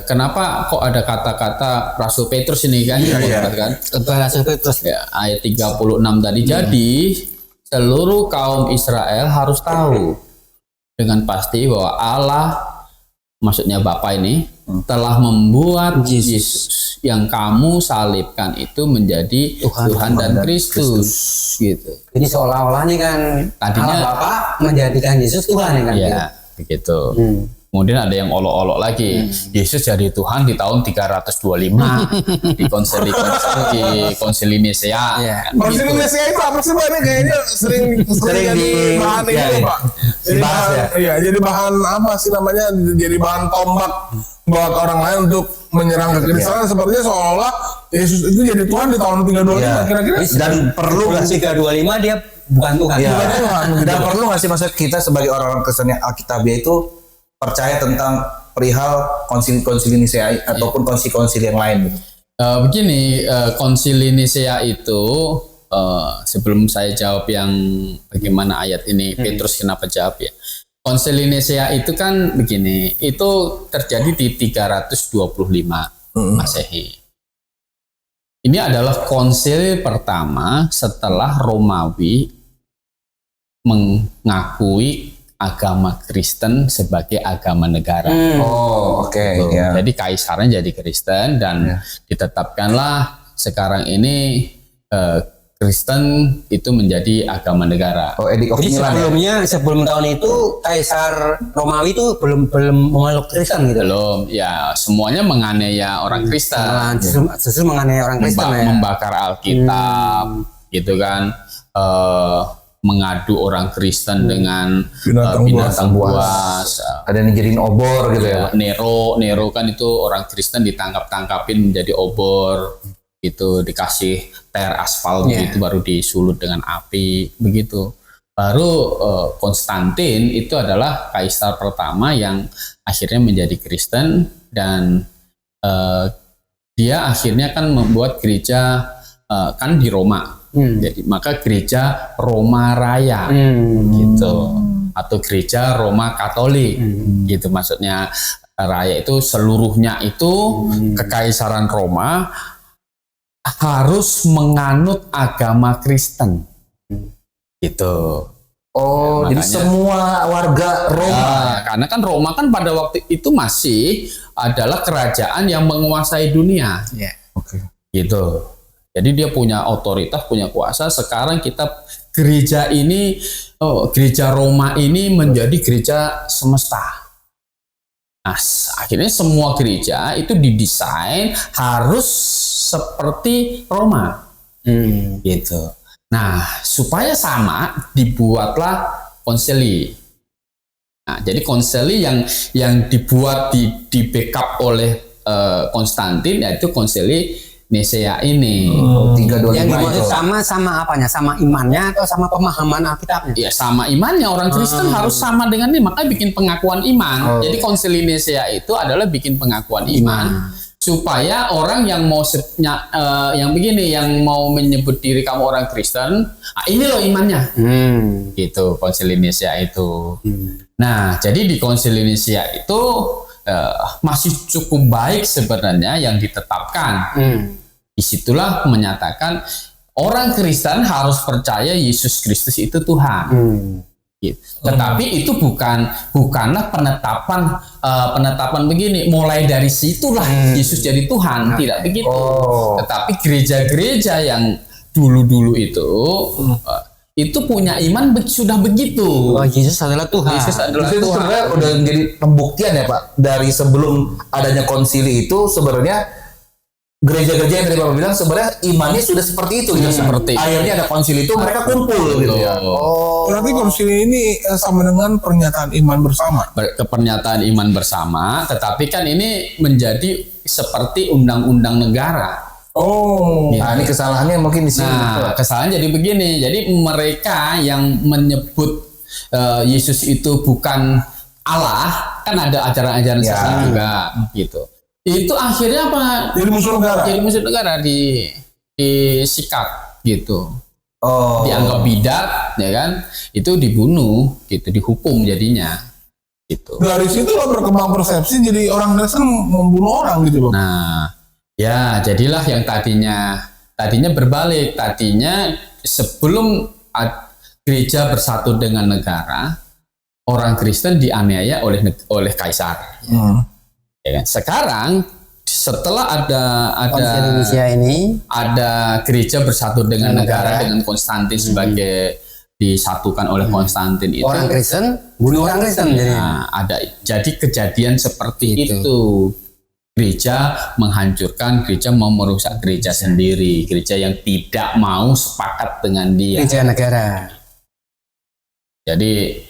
kenapa kok ada kata-kata Rasul Petrus ini kan? Kan? Rasul Petrus Ya, ayat 36 tadi. Jadi seluruh kaum Israel harus tahu dengan pasti bahwa Allah, maksudnya Bapa ini, telah membuat Yesus yang kamu salibkan itu menjadi Tuhan dan Kristus. Gitu. Jadi seolah-olahnya kan Tadinya Allah Bapa menjadikan Yesus Tuhan ya kan? Ya, begitu. Kemudian ada yang olok-olok lagi. Yesus jadi Tuhan di tahun 325 di konsili Nicea. Konsili Nicea itu apa sih Pak? Ini kayaknya sering jadi bahan ini Pak. Dibahas ya. Iya, jadi bahan apa sih namanya? Jadi bahan tombak buat orang lain untuk menyerang kekristenan. Sepertinya seolah Yesus itu jadi Tuhan di tahun 325 kira-kira. Dan perlu nggak sih 325 dia bukan Tuhan. ya, Bukan Tuhan. dan perlu nggak sih maksud kita sebagai orang-orang Kristen yang Alkitabiah itu percaya tentang perihal konsili Nicea ataupun konsili yang lain gitu. Begini, konsili Nicea itu sebelum saya jawab yang bagaimana ayat ini, Petrus kenapa jawab ya. Konsili Nicea itu kan begini, itu terjadi di 325 Masehi. Ini adalah konsil pertama setelah Romawi mengakui agama Kristen sebagai agama negara. Oh, oke. Ya. Jadi kaisarnya jadi Kristen dan ditetapkanlah sekarang ini Kristen itu menjadi agama negara. Oh, Edict of Jadi Milan ya. sebelum tahun itu Kaisar Romawi itu belum memeluk Kristen gitu. Belum, ya semuanya menganiaya orang Kristen. Justru menganiaya orang Kristen ya. Membakar Alkitab, gitu kan. Mengadu orang Kristen dengan binatang buas. Ada yang dijadiin obor gitu ya. Nero kan itu orang Kristen ditangkap-tangkapin menjadi obor, itu dikasih ter aspal begitu, baru disulut dengan api begitu. Baru Konstantin itu adalah kaisar pertama yang akhirnya menjadi Kristen, dan dia akhirnya kan membuat gereja kan di Roma. Jadi maka gereja Roma Raya gitu, atau gereja Roma Katolik gitu, maksudnya raya itu seluruhnya itu kekaisaran Roma harus menganut agama Kristen gitu. Oh, jadi semua warga Roma. Karena kan Roma kan pada waktu itu masih adalah kerajaan yang menguasai dunia. Oke. Gitu. Jadi dia punya otoritas, punya kuasa. Sekarang kita gereja ini, gereja Roma ini menjadi gereja semesta. Nah, akhirnya semua gereja itu didesain harus seperti Roma, gitu. Nah, supaya sama dibuatlah konsili. Nah, jadi konsili yang dibuat di backup oleh Konstantin, yaitu konsili Nisea ini. 325 Yang dimaksud itu. sama apanya? Sama imannya atau sama pemahaman Alkitabnya? Ya sama imannya, orang Kristen harus sama dengan ini, makanya bikin pengakuan iman. Jadi konsili Nisea itu adalah bikin pengakuan iman supaya orang yang mau yang begini, yang mau menyebut diri kamu orang Kristen, ini loh imannya. Gitu konsili Nisea itu. Nah, jadi di konsili Nisea itu masih cukup baik sebenarnya yang ditetapkan. Disitulah menyatakan orang Kristen harus percaya Yesus Kristus itu Tuhan. Gitu. Tetapi itu bukanlah penetapan begini. Mulai dari situlah Yesus jadi Tuhan, tidak begitu. Tetapi gereja-gereja yang dulu-dulu itu punya iman sudah begitu. Oh, Yesus adalah Tuhan. Yesus adalah Itu Tuhan. sebenarnya udah menjadi pembuktian ya Pak, dari sebelum adanya konsili itu sebenarnya gereja-gereja yang tadi Bapak bilang sebenarnya imannya sudah seperti itu ya. Seperti. Akhirnya ada konsili itu mereka kumpul gitu ya. Berarti konsili ini sama dengan pernyataan iman bersama. Pernyataan iman bersama, tetapi kan ini menjadi seperti undang-undang negara. Nah, ini kesalahannya mungkin di sini. Nah, kesalahan jadi begini. Jadi mereka yang menyebut Yesus itu bukan Allah, kan ada ajaran-ajaran sesat juga, gitu. Itu akhirnya apa? Jadi musuh negara. Jadi musuh negara disikat, gitu. Dianggap bidat, ya kan? Itu dibunuh, gitu, dihukum jadinya, gitu. Dari situ lah berkembang persepsi jadi orang Kristen membunuh orang gitu Bang. Nah, ya jadilah yang tadinya berbalik. Tadinya sebelum gereja bersatu dengan negara, orang Kristen dianiaya oleh kaisar. Ya kan? Sekarang setelah Konsili Nisea ini ada gereja bersatu dengan negara dengan Konstantin sebagai disatukan oleh Konstantin itu. orang Kristen bunuh orang Kristen jadi. Nah, jadi kejadian seperti itu. Gereja menghancurkan, gereja mau merusak gereja sendiri, gereja yang tidak mau sepakat dengan dia. Gereja negara. Jadi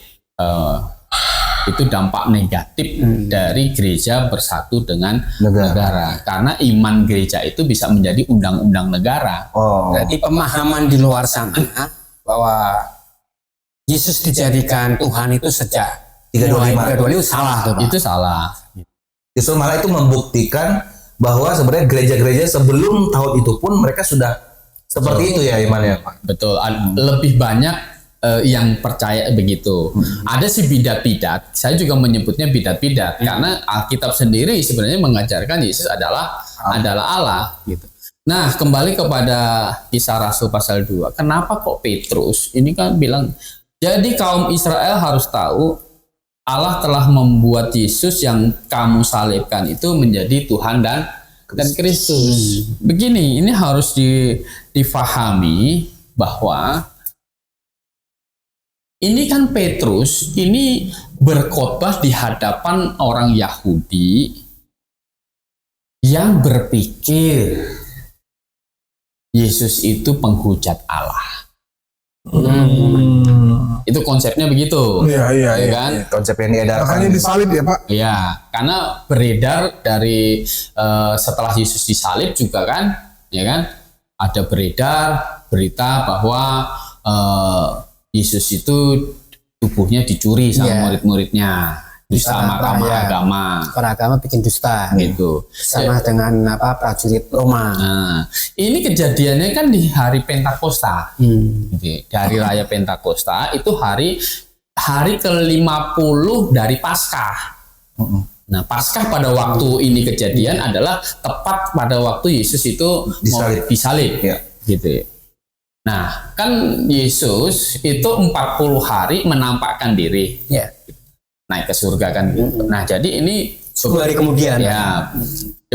itu dampak negatif dari gereja bersatu dengan negara. Karena iman gereja itu bisa menjadi undang-undang negara. Jadi pemahaman di luar sana bahwa Yesus dijadikan Tuhan itu sejak 325 itu salah tuh Pak. Itu salah. Justru malah itu membuktikan bahwa sebenarnya gereja-gereja sebelum tahun itu pun mereka sudah seperti itu ya imannya Pak. Betul. Lebih banyak yang percaya begitu. Ada sih bidat-bidat. Saya juga menyebutnya bidat-bidat karena Alkitab sendiri sebenarnya mengajarkan Yesus adalah Allah gitu. Nah, kembali kepada Kisah Rasul pasal 2. Kenapa kok Petrus ini kan bilang, jadi kaum Israel harus tahu Allah telah membuat Yesus yang kamu salibkan itu menjadi Tuhan dan Kristus. Begini, ini harus difahami bahwa ini kan Petrus ini berkhotbah di hadapan orang Yahudi yang berpikir Yesus itu penghujat Allah. Itu konsepnya begitu. Iya, kan? Konsep yang diedarkan. Makanya disalib ya Pak. Iya, karena beredar dari setelah Yesus disalib juga kan, ya kan? Ada beredar berita bahwa Yesus itu tubuhnya dicuri sama murid-muridnya, dusta agama. Para agama bikin dusta. Gitu. Sama dengan prajurit Roma. Nah, ini kejadiannya kan di hari Pentakosta. Gitu. Di hari raya Pentakosta itu hari ke-50 dari Paskah. Nah, Paskah pada waktu ini kejadian adalah tepat pada waktu Yesus itu disalib. Ya. Gitu. Nah, kan Yesus itu 40 hari menampakkan diri. Ya. Naik ke surga kan gitu. Nah, jadi ini 10 hari kemudian. ya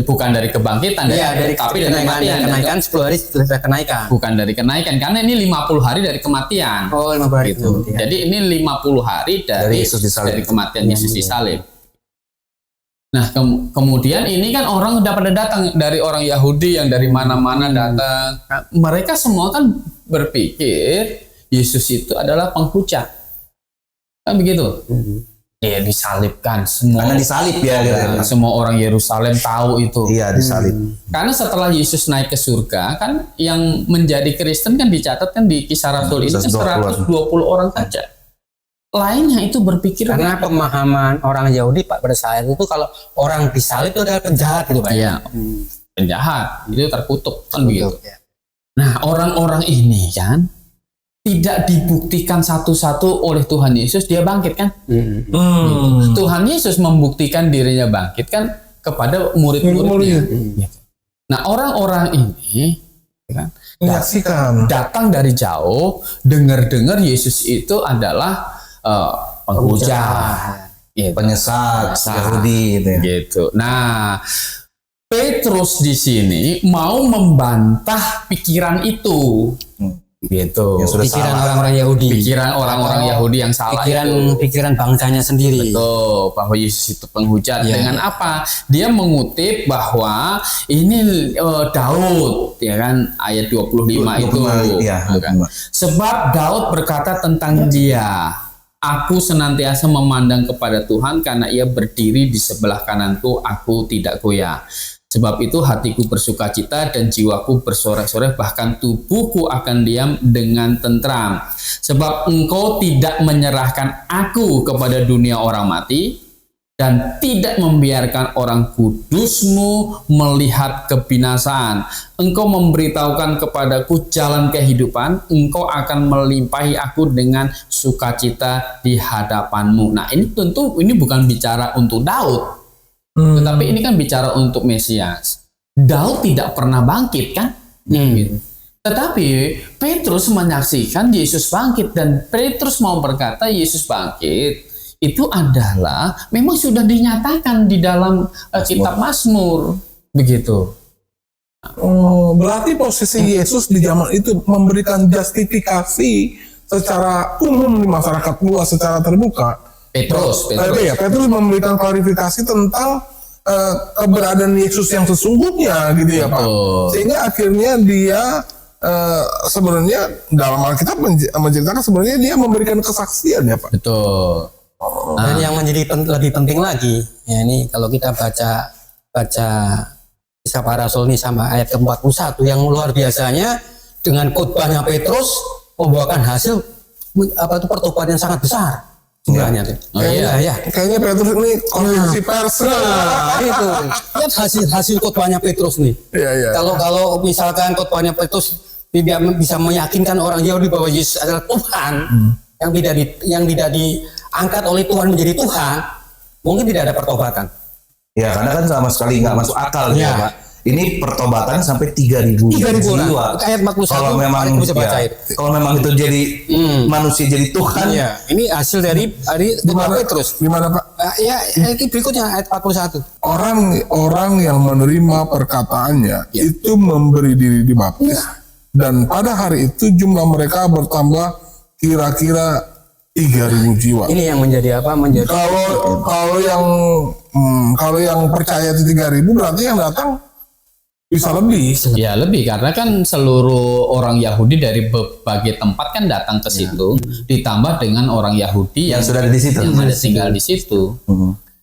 bukan dari kebangkitan, Iya, dari tapi dari kematian. kenaikan 10 hari setelah kenaikan. Bukan dari kenaikan, karena ini 50 hari dari kematian. Oh, 50 hari itu. Gitu. Jadi ini 50 hari dari Yesus disalib. dari kematian Yesus disalib. Nah, kemudian ini kan orang udah pada datang dari orang Yahudi yang dari mana-mana datang. Mereka semua kan berpikir Yesus itu adalah penghujat. Kan begitu? Ya disalibkan semua. Karena disalib ya gitu. Ya, semua orang Yerusalem tahu itu. Iya, disalib. Karena setelah Yesus naik ke surga, kan yang menjadi Kristen kan dicatat kan di Kisah Rasul ini kan 120 orang saja. Lainnya itu berpikir Karena pemahaman orang Yahudi Pak pada saat itu kalau orang disalib itu adalah penjahat gitu Pak. Iya, penjahat, itu terkutuk kan begitu. Ya. Nah, orang-orang ini kan tidak dibuktikan satu-satu oleh Tuhan Yesus, dia bangkit kan? Tuhan Yesus membuktikan dirinya bangkit kan kepada murid-muridnya. Nah, orang-orang ini kan Menyaksikan. datang dari jauh, dengar-dengar Yesus itu adalah penghujat, gitu. Penyesat Yahudi gitu ya. Gitu. Nah, Petrus di sini mau membantah pikiran itu, gitu. Yang sudah Pikiran salah. orang-orang Yahudi. Pikiran orang-orang Yahudi yang salah itu. Pikiran bangsanya sendiri. Betul, bahwa Yesus itu penghujat. Ya. Dengan apa? Dia mengutip bahwa ini Daud, ya kan, ayat 25 itu. Iya, Ya kan? Sebab Daud berkata tentang dia, aku senantiasa memandang kepada Tuhan karena ia berdiri di sebelah kananku, aku tidak goyah. Sebab itu hatiku bersukacita dan jiwaku bersorak-sorai, bahkan tubuhku akan diam dengan tentram. Sebab engkau tidak menyerahkan aku kepada dunia orang mati dan tidak membiarkan orang kudusmu melihat kebinasaan. Engkau memberitahukan kepadaku jalan kehidupan, engkau akan melimpahi aku dengan sukacita di hadapanmu. Nah, ini tentu ini bukan bicara untuk Daud. Tetapi ini kan bicara untuk Mesias. Daud tidak pernah bangkit kan? Gitu. Tetapi Petrus menyaksikan Yesus bangkit dan Petrus mau berkata Yesus bangkit itu adalah memang sudah dinyatakan di dalam kitab Mazmur begitu. Oh, berarti posisi Yesus di zaman itu memberikan justifikasi secara umum di masyarakat luas secara terbuka. Petrus. Petrus memberikan klarifikasi tentang keberadaan Yesus yang sesungguhnya gitu ya Pak. Betul. Sehingga akhirnya dia sebenarnya dalam Alkitab menceritakan sebenarnya dia memberikan kesaksian ya Pak. Betul. Dan yang menjadi lebih penting lagi, ya ini kalau kita baca Kisah Para Rasul ini sama ayat ke-41 yang luar biasanya dengan khotbahnya Petrus membuahkan hasil pertobatan yang sangat besar. Jumlahnya tuh. Oh, iya. Kayaknya Petrus ini konferensi pers. Nah, itu. Lihat hasil khotbahnya Petrus nih. Iya. Kalau misalkan khotbahnya Petrus tidak bisa meyakinkan orang Yahudi bahwa Yesus adalah Tuhan, yang tidak diangkat oleh Tuhan menjadi Tuhan, mungkin tidak ada pertobatan. Ya, karena kan sama sekali nggak masuk akal gitu Ya. Pak. Ini pertobatan sampai 3.000 orang. jiwa. Ayat 41. Kalau memang bisa baca itu. kalau memang itu jadi manusia jadi Tuhan, Iya, ini hasil dari Petrus. Gimana Pak? Ya, ayat berikutnya ayat 41. Orang yang menerima perkataannya itu memberi diri dibaptis dan pada hari itu jumlah mereka bertambah kira-kira 3.000 jiwa. Ini yang menjadi apa? Menjadi Kalau yang percaya itu 3.000 berarti yang datang bisa lebih. Ya lebih karena kan seluruh orang Yahudi dari berbagai tempat kan datang ke situ, ditambah dengan orang Yahudi yang sudah ada di situ. yang ada tinggal di situ,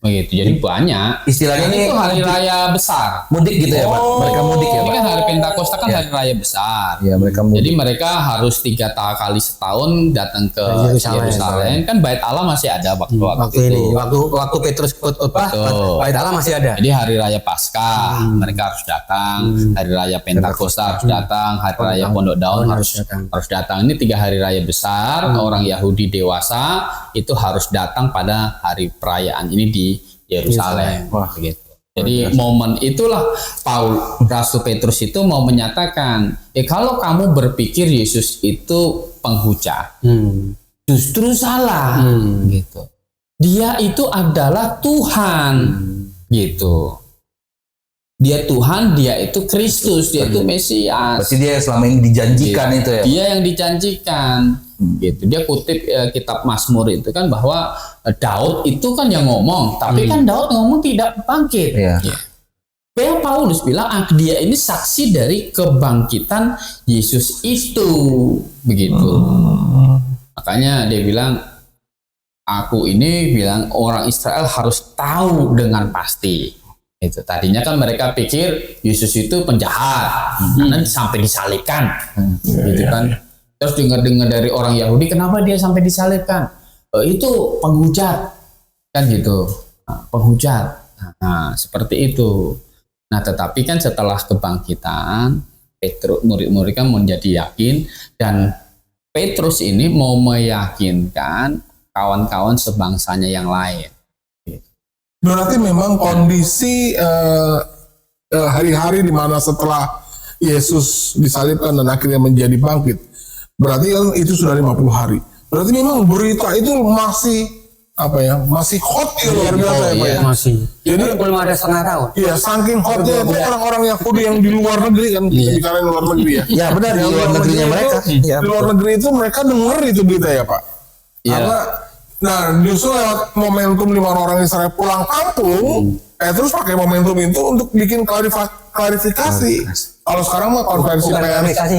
begitu. Jadi banyak. Istilahnya Dan ini itu hari raya besar. mudik gitu ya Pak. Mereka mudik ya Ini Pak. kan hari Pentakosta kan hari raya besar. Ya, mereka mudik. Jadi mereka harus 3 kali setahun datang ke Yerusalem. Kan Bait Allah masih ada waktu itu. waktu Petrus khotbah, Betul. Bait Allah masih ada. Jadi hari raya Paskah mereka harus datang, hari raya Pentakosta harus datang, hari raya Pondok Daun harus datang. Ini 3 hari raya besar. Orang Yahudi dewasa itu harus datang pada hari perayaan ini di Yerusalem. Wah, gitu. Jadi momen itulah Rasul Petrus itu mau menyatakan, kalau kamu berpikir Yesus itu penghujat, justru salah, gitu. Dia itu adalah Tuhan, gitu. Dia Tuhan, dia itu Kristus, dia itu Mesias. Berarti dia selama ini dijanjikan itu ya. Dia yang dijanjikan. Gitu. Dia kutip kitab Mazmur itu kan bahwa Daud itu kan yang ngomong, tapi kan Daud ngomong tidak bangkit. Iya. Ya. Paulus bilang dia ini saksi dari kebangkitan Yesus itu, begitu. Makanya dia bilang, aku ini bilang orang Israel harus tahu dengan pasti. Itu tadinya kan mereka pikir Yesus itu penjahat, karena sampai disalibkan, gitu kan. Terus dengar-dengar dari orang Yahudi, kenapa dia sampai disalibkan? Itu penghujat, kan gitu, penghujat. Nah, seperti itu. Nah, tetapi kan setelah kebangkitan, Petrus, murid-murid kan menjadi yakin, dan Petrus ini mau meyakinkan kawan-kawan sebangsanya yang lain. Berarti memang kondisi hari-hari di mana setelah Yesus disalibkan dan akhirnya menjadi bangkit, berarti kan itu sudah 50 hari. Berarti memang berita itu masih masih hot ya, luar biasa ya Pak ya. Masih. Jadi belum ada setengah tahun. iya, saking hotnya itu orang-orang Yahudi yang di luar negeri kan, kita bicara luar negeri ya. Ya benar, di Yang luar negerinya mereka. Di luar negeri itu mereka dengar itu berita ya Pak. Iya. Karena justru lewat momentum di mana orang Israel pulang kampung, terus pakai momentum itu untuk bikin klarifikasi. Kalau sekarang mah konferensi Bukan pers klarifikasi,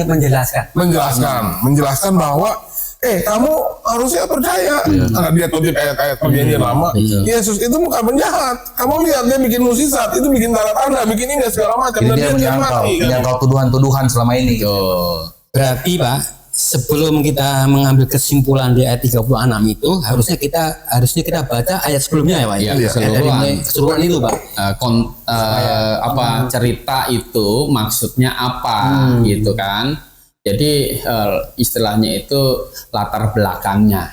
menjelaskan bahwa kamu harusnya percaya karena dia kutip ayat-ayat perjanjian lama. Yesus itu bukan penjahat. Kamu lihat dia bikin mukjizat, itu bikin tanda-tanda, bikin ini segala macam, dan Jadi dia menyangkal tuduhan-tuduhan selama ini. Gitu. Berarti Pak, sebelum kita mengambil kesimpulan di ayat 36 itu, harusnya kita baca ayat sebelumnya ya Pak. Iya, keseluruhan itu Pak. Cerita itu maksudnya apa, gitu kan? Jadi istilahnya itu latar belakangnya.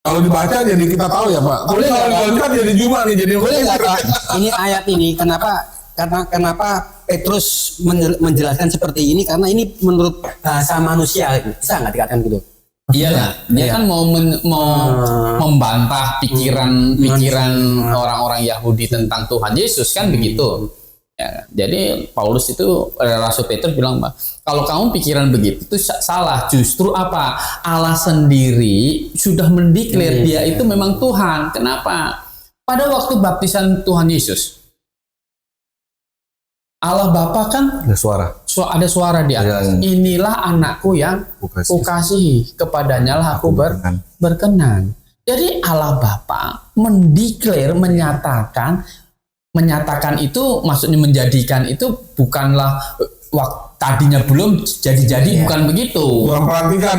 Kalau dibaca jadi kita tahu ya Pak. Tapi kalau dibaca jadi cuma nih, jadi Boleh nggak Pak? Ini ayat ini kenapa Petrus menjelaskan seperti ini, karena ini menurut bahasa manusia, bisa nggak dikatakan gitu? Iya, dia kan mau membantah pikiran orang-orang Yahudi tentang Tuhan Yesus kan begitu. Ya, jadi Paulus itu, Rasul Petrus bilang, kalau kamu pikiran begitu itu salah. Justru apa? Allah sendiri sudah mendeklar dia itu memang Tuhan. Kenapa? Pada waktu baptisan Tuhan Yesus, Allah Bapa kan ada suara di atas. Inilah anakku yang kukasihi, kepadanya lah aku berkenan. Jadi Allah Bapa mendeklar, menyatakan itu, maksudnya menjadikan itu bukanlah tadinya belum jadi bukan begitu. Bukan pelantikan,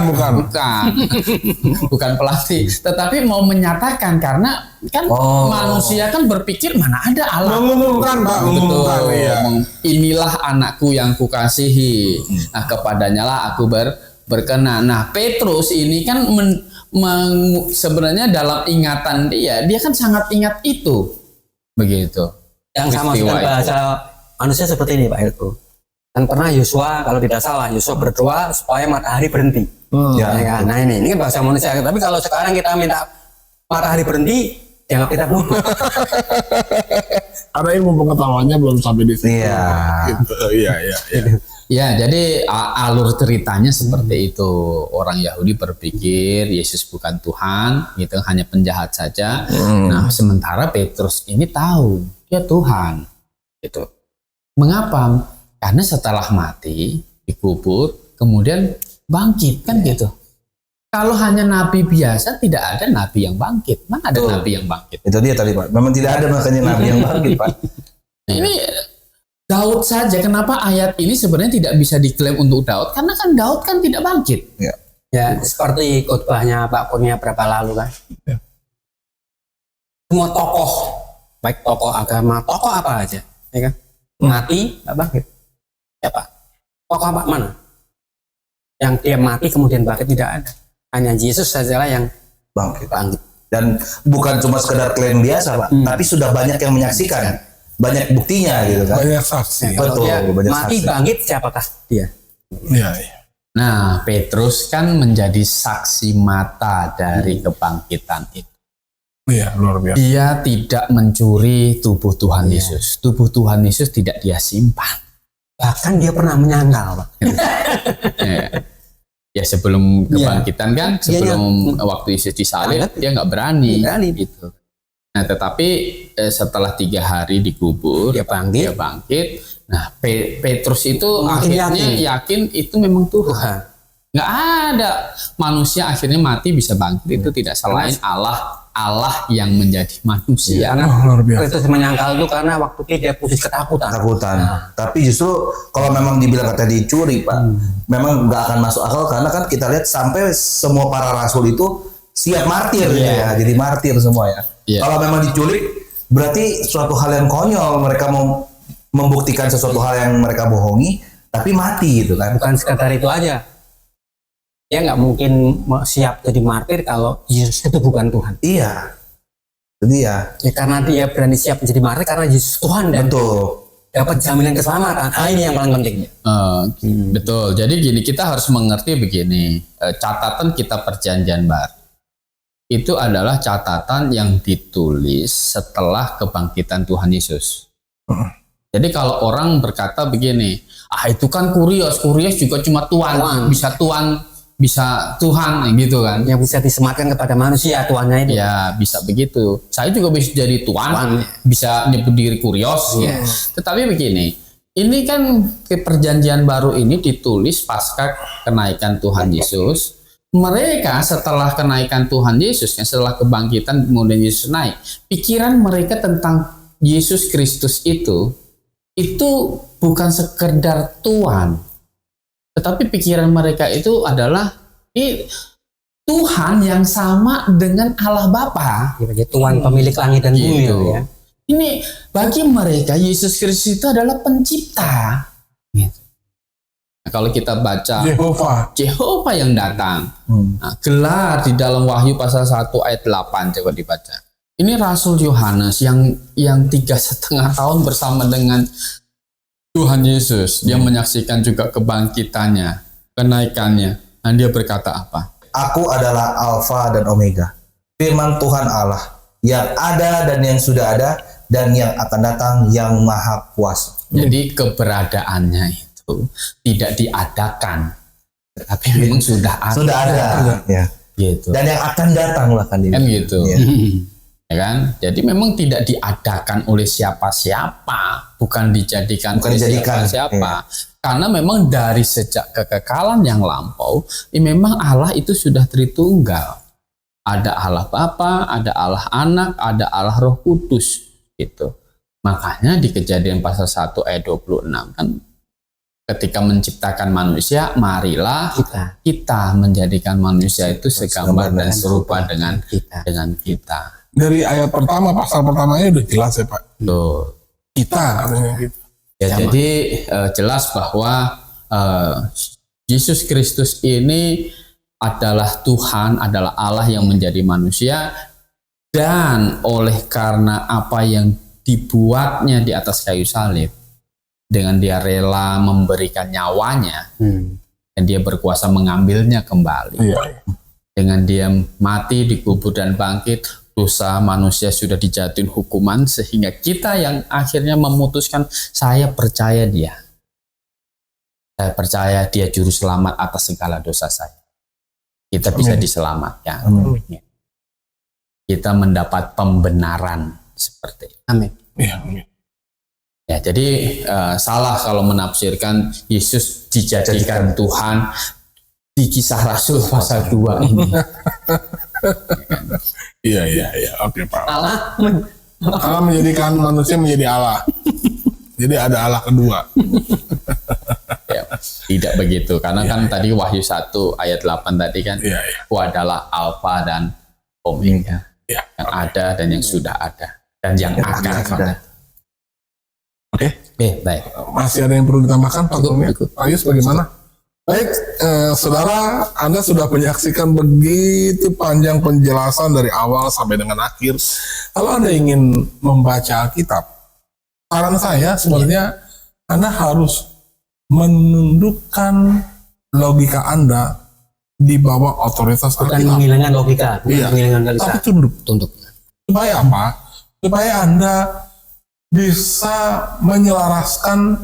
bukan pelatih, tetapi mau menyatakan, karena kan manusia kan berpikir mana ada Allah. Mengumumkan Pak, mengumumkan. Iya. Inilah anakku yang kukasihi. Nah, kepadanya lah aku berkenan. Nah, Petrus ini kan sebenarnya dalam ingatan dia kan sangat ingat itu, begitu. Yang sama dengan bahasa manusia seperti ini Pak Elko. Dan pernah Yosua, kalau tidak salah, Yosua berdoa supaya matahari berhenti. Ya kan? Nah ini kan bahasa manusia. Tapi kalau sekarang kita minta matahari berhenti, dianggap kita bodoh. Karena ilmu pengetahuannya belum sampai di situ. Iya. Gitu. Iya. Ya, jadi alur ceritanya seperti itu. Orang Yahudi berpikir Yesus bukan Tuhan, gitu, hanya penjahat saja. Nah, sementara Petrus ini tahu dia Tuhan, gitu. Mengapa? Karena setelah mati, dikubur, kemudian bangkit, kan gitu. Kalau hanya nabi biasa, tidak ada nabi yang bangkit. Mana ada nabi yang bangkit? Itu dia tadi Pak. Memang tidak ada makanya nabi yang bangkit Pak. Nah, ini Daud saja, kenapa ayat ini sebenarnya tidak bisa diklaim untuk Daud? Karena kan Daud kan tidak bangkit. Ya, seperti khotbahnya Pak Kurnia berapa lalu kan. Semua tokoh, baik tokoh agama, tokoh apa aja, ya kan? Mati, nggak bangkit. Siapa? Tokoh apa mana? Yang dia mati kemudian bangkit tidak ada. Hanya Yesus sajalah yang Bangkit. Dan bukan cuma sekedar klaim biasa Pak, tapi sudah banyak yang menyaksikan, banyak buktinya gitu kan. Banyak saksi. Betul, dia banyak mati saksi. bangkit, siapakah dia? Iya. Nah, Petrus kan menjadi saksi mata dari kebangkitan itu. Iya, luar biasa. Dia tidak mencuri tubuh Tuhan Yesus. Tubuh Tuhan Yesus tidak dia simpan. Bahkan dia pernah menyangkal, Pak. Ya sebelum kebangkitan kan, Iya, sebelum waktu Yesus disalib, dia nggak berani. Gitu. Nah, tetapi setelah 3 hari dikubur, Dia bangkit. Nah, Petrus itu Makin akhirnya yakin itu memang Tuhan. Nggak ada manusia akhirnya mati bisa bangkit itu tidak selain Allah yang menjadi manusia. Karena luar biasa. Petrus menyangkal itu karena waktu itu dia posisi ketakutan. Tapi justru kalau memang dibilang kata dicuri, Pak, memang nggak akan masuk akal karena kan kita lihat sampai semua para rasul itu siap martir ya, jadi martir semua ya. Kalau memang diculik, berarti suatu hal yang konyol, mereka mau membuktikan sesuatu hal yang mereka bohongi, tapi mati gitu kan. Bukan sekadar itu aja. Dia nggak mungkin siap jadi martir kalau Yesus itu bukan Tuhan. Iya, itu dia. Ya, karena dia berani siap menjadi martir karena Yesus Tuhan dan dapat jaminan keselamatan. Ini yang paling penting. Betul. Jadi gini, kita harus mengerti begini. Catatan kita Perjanjian Baru itu adalah catatan yang ditulis setelah kebangkitan Tuhan Yesus. Jadi kalau orang berkata begini, itu kan kurios juga cuma Tuhan. Bisa Tuhan gitu kan. Yang bisa disematkan kepada manusia Tuhannya itu. Ya bisa begitu. Saya juga bisa jadi Tuhan. Bisa nyebut diri kurios. Ya. Tetapi begini, ini kan Perjanjian Baru ini ditulis pasca kenaikan Tuhan Yesus. Mereka setelah kenaikan Tuhan Yesus, setelah kebangkitan kemudian Yesus naik, pikiran mereka tentang Yesus Kristus itu bukan sekedar Tuhan. Tetapi pikiran mereka itu adalah Tuhan yang sama dengan Allah Bapa. Ya, Tuhan pemilik langit dan bumi. Gitu. Ya. Ini bagi mereka Yesus Kristus itu adalah pencipta. Gitu. Nah, kalau kita baca Jehovah yang datang, gelar di dalam Wahyu pasal 1 ayat 8 coba dibaca. Ini Rasul Yohanes yang 3,5 tahun bersama dengan Tuhan Yesus, dia menyaksikan juga kebangkitannya, kenaikannya. Dan dia berkata apa? Aku adalah Alfa dan Omega, firman Tuhan Allah, yang ada dan yang sudah ada, dan yang akan datang, yang maha kuasa. Jadi keberadaannya itu tidak diadakan, tapi memang sudah ada. Sudah ada. Ya. Gitu. Dan yang akan datang bahkan Kan gitu. Ya. Ya kan? Jadi memang tidak diadakan oleh siapa-siapa, bukan dijadikan siapa-siapa. Karena memang dari sejak kekekalan yang lampau, memang Allah itu sudah Tritunggal. Ada Allah Bapa, ada Allah Anak, ada Allah Roh Kudus gitu. Makanya di Kejadian pasal 1 ayat 26 kan ketika menciptakan manusia, marilah kita menjadikan manusia itu segambar dan serupa dengan kita. Dari ayat pertama, pasal pertamanya udah jelas ya Pak. Tuh. Kita katanya gitu. Ya, jadi jelas bahwa Yesus Kristus ini adalah Tuhan, adalah Allah yang menjadi manusia, dan oleh karena apa yang dibuatnya di atas kayu salib, dengan dia rela memberikan nyawanya, dan dia berkuasa mengambilnya kembali. Dengan dia mati, dikubur dan bangkit, dosa manusia sudah dijatuhin hukuman, sehingga kita yang akhirnya memutuskan, saya percaya dia. Saya percaya dia juru selamat atas segala dosa saya. Kita bisa diselamatkan. Kita mendapat pembenaran seperti itu. Amin. Ya, jadi salah kalau menafsirkan Yesus dijadikan Tuhan di Kisah Rasul pasal 2 ini. Iya. Oke Pak. Allah menjadikan manusia menjadi Allah. Jadi ada Allah kedua. Ya, tidak begitu, karena kan tadi Wahyu 1 ayat 8 tadi kan, Aku adalah Alfa dan Omega, yang ada dan yang sudah ada dan yang akan ada. Oke. Baik. Masih ada yang perlu ditambahkan Pak Tommy? Pak Yus bagaimana? Baik, saudara, Anda sudah menyaksikan begitu panjang penjelasan dari awal sampai dengan akhir. Kalau Anda ingin membaca Alkitab, saran saya sebenarnya Anda harus menundukkan logika Anda di bawah otoritas Bukan Alkitab. menghilangkan logika, Iya, menghilangkan logika. tapi tunduk. Supaya apa? Supaya Anda bisa menyelaraskan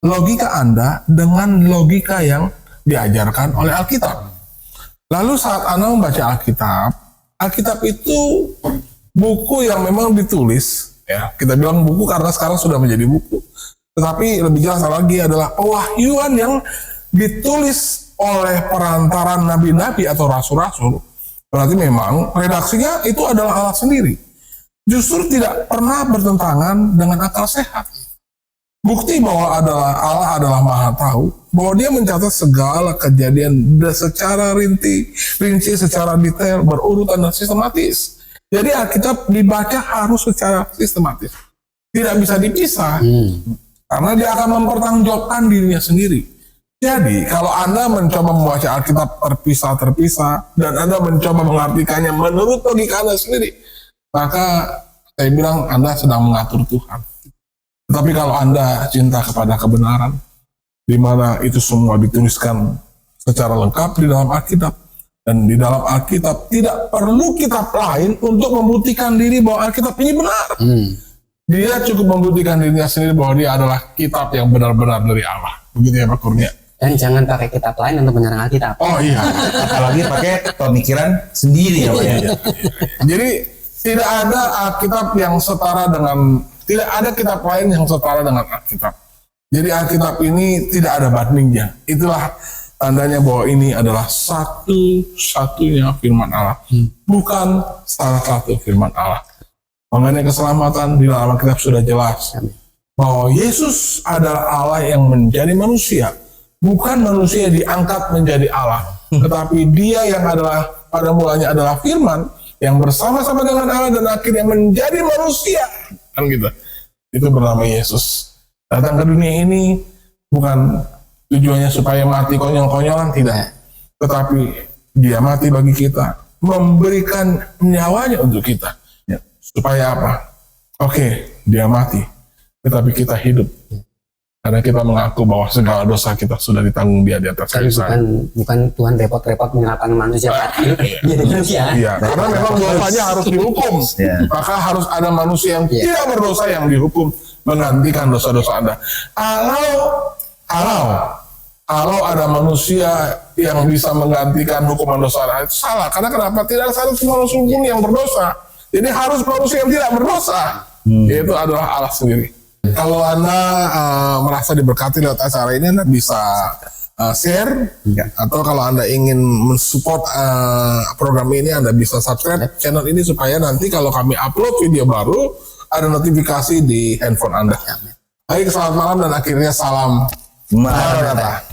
logika Anda dengan logika yang diajarkan oleh Alkitab. Lalu saat Anda membaca Alkitab, Alkitab itu buku yang memang ditulis, ya kita bilang buku karena sekarang sudah menjadi buku. Tetapi lebih jelas lagi adalah pewahyuan yang ditulis oleh perantaran nabi-nabi atau rasul-rasul. Berarti memang redaksinya itu adalah Allah sendiri. Justru tidak pernah bertentangan dengan akal sehat. Bukti bahwa Allah adalah Maha Tahu, bahwa Dia mencatat segala kejadian secara rinci, secara detail, berurutan dan sistematis. Jadi Alkitab dibaca harus secara sistematis, tidak bisa dipisah, karena dia akan mempertanggungjawabkan dirinya sendiri. Jadi kalau Anda mencoba membaca Alkitab terpisah-terpisah dan Anda mencoba mengartikannya menurut logika Anda sendiri, maka saya bilang Anda sedang mengatur Tuhan. Tetapi kalau Anda cinta kepada kebenaran, di mana itu semua dituliskan secara lengkap di dalam Alkitab, dan di dalam Alkitab tidak perlu kitab lain untuk membuktikan diri bahwa Alkitab ini benar. Dia cukup membuktikan dirinya sendiri bahwa dia adalah kitab yang benar-benar dari Allah. Begitu ya Pak Kurnia. Dan jangan pakai kitab lain untuk menyerang Alkitab. Oh iya. Apalagi pakai pemikiran sendiri ya Pak ya. Jadi tidak ada Alkitab yang setara dengan, tidak ada kitab lain yang setara dengan Alkitab. Jadi Alkitab ini tidak ada bandingnya. Itulah tandanya bahwa ini adalah satu-satunya firman Allah. Bukan salah satu firman Allah. Mengenai keselamatan di dalam Alkitab sudah jelas. Bahwa Yesus adalah Allah yang menjadi manusia. Bukan manusia diangkat menjadi Allah. Tetapi dia yang adalah pada mulanya adalah firman yang bersama-sama dengan Allah dan akhirnya menjadi manusia. Kan gitu. Itu bernama Yesus. Datang ke dunia ini bukan tujuannya supaya mati konyol-konyolan, tidak. Tetapi dia mati bagi kita, memberikan nyawanya untuk kita. Supaya apa? Oke, dia mati, tetapi kita hidup. Karena kita mengaku bahwa segala dosa kita sudah ditanggung dia di atas kayu salib. Bukan Tuhan repot-repot menyalahkan manusia. Jadi manusia. Iya, karena memang dosanya harus dihukum. Maka harus ada manusia yang tidak berdosa yang dihukum menggantikan dosa-dosa Anda. Kalau ada manusia yang bisa menggantikan hukuman dosa Anda, itu salah. Karena kenapa? Tidak ada satu manusia pun yang berdosa. Jadi harus manusia yang tidak berdosa. Yaitu adalah Allah sendiri. Kalau Anda merasa diberkati lewat acara ini, Anda bisa share. Atau kalau Anda ingin mensupport program ini, Anda bisa subscribe channel ini supaya nanti kalau kami upload video baru, ada notifikasi di handphone Anda. Baik, selamat malam dan akhirnya salam Maranatha.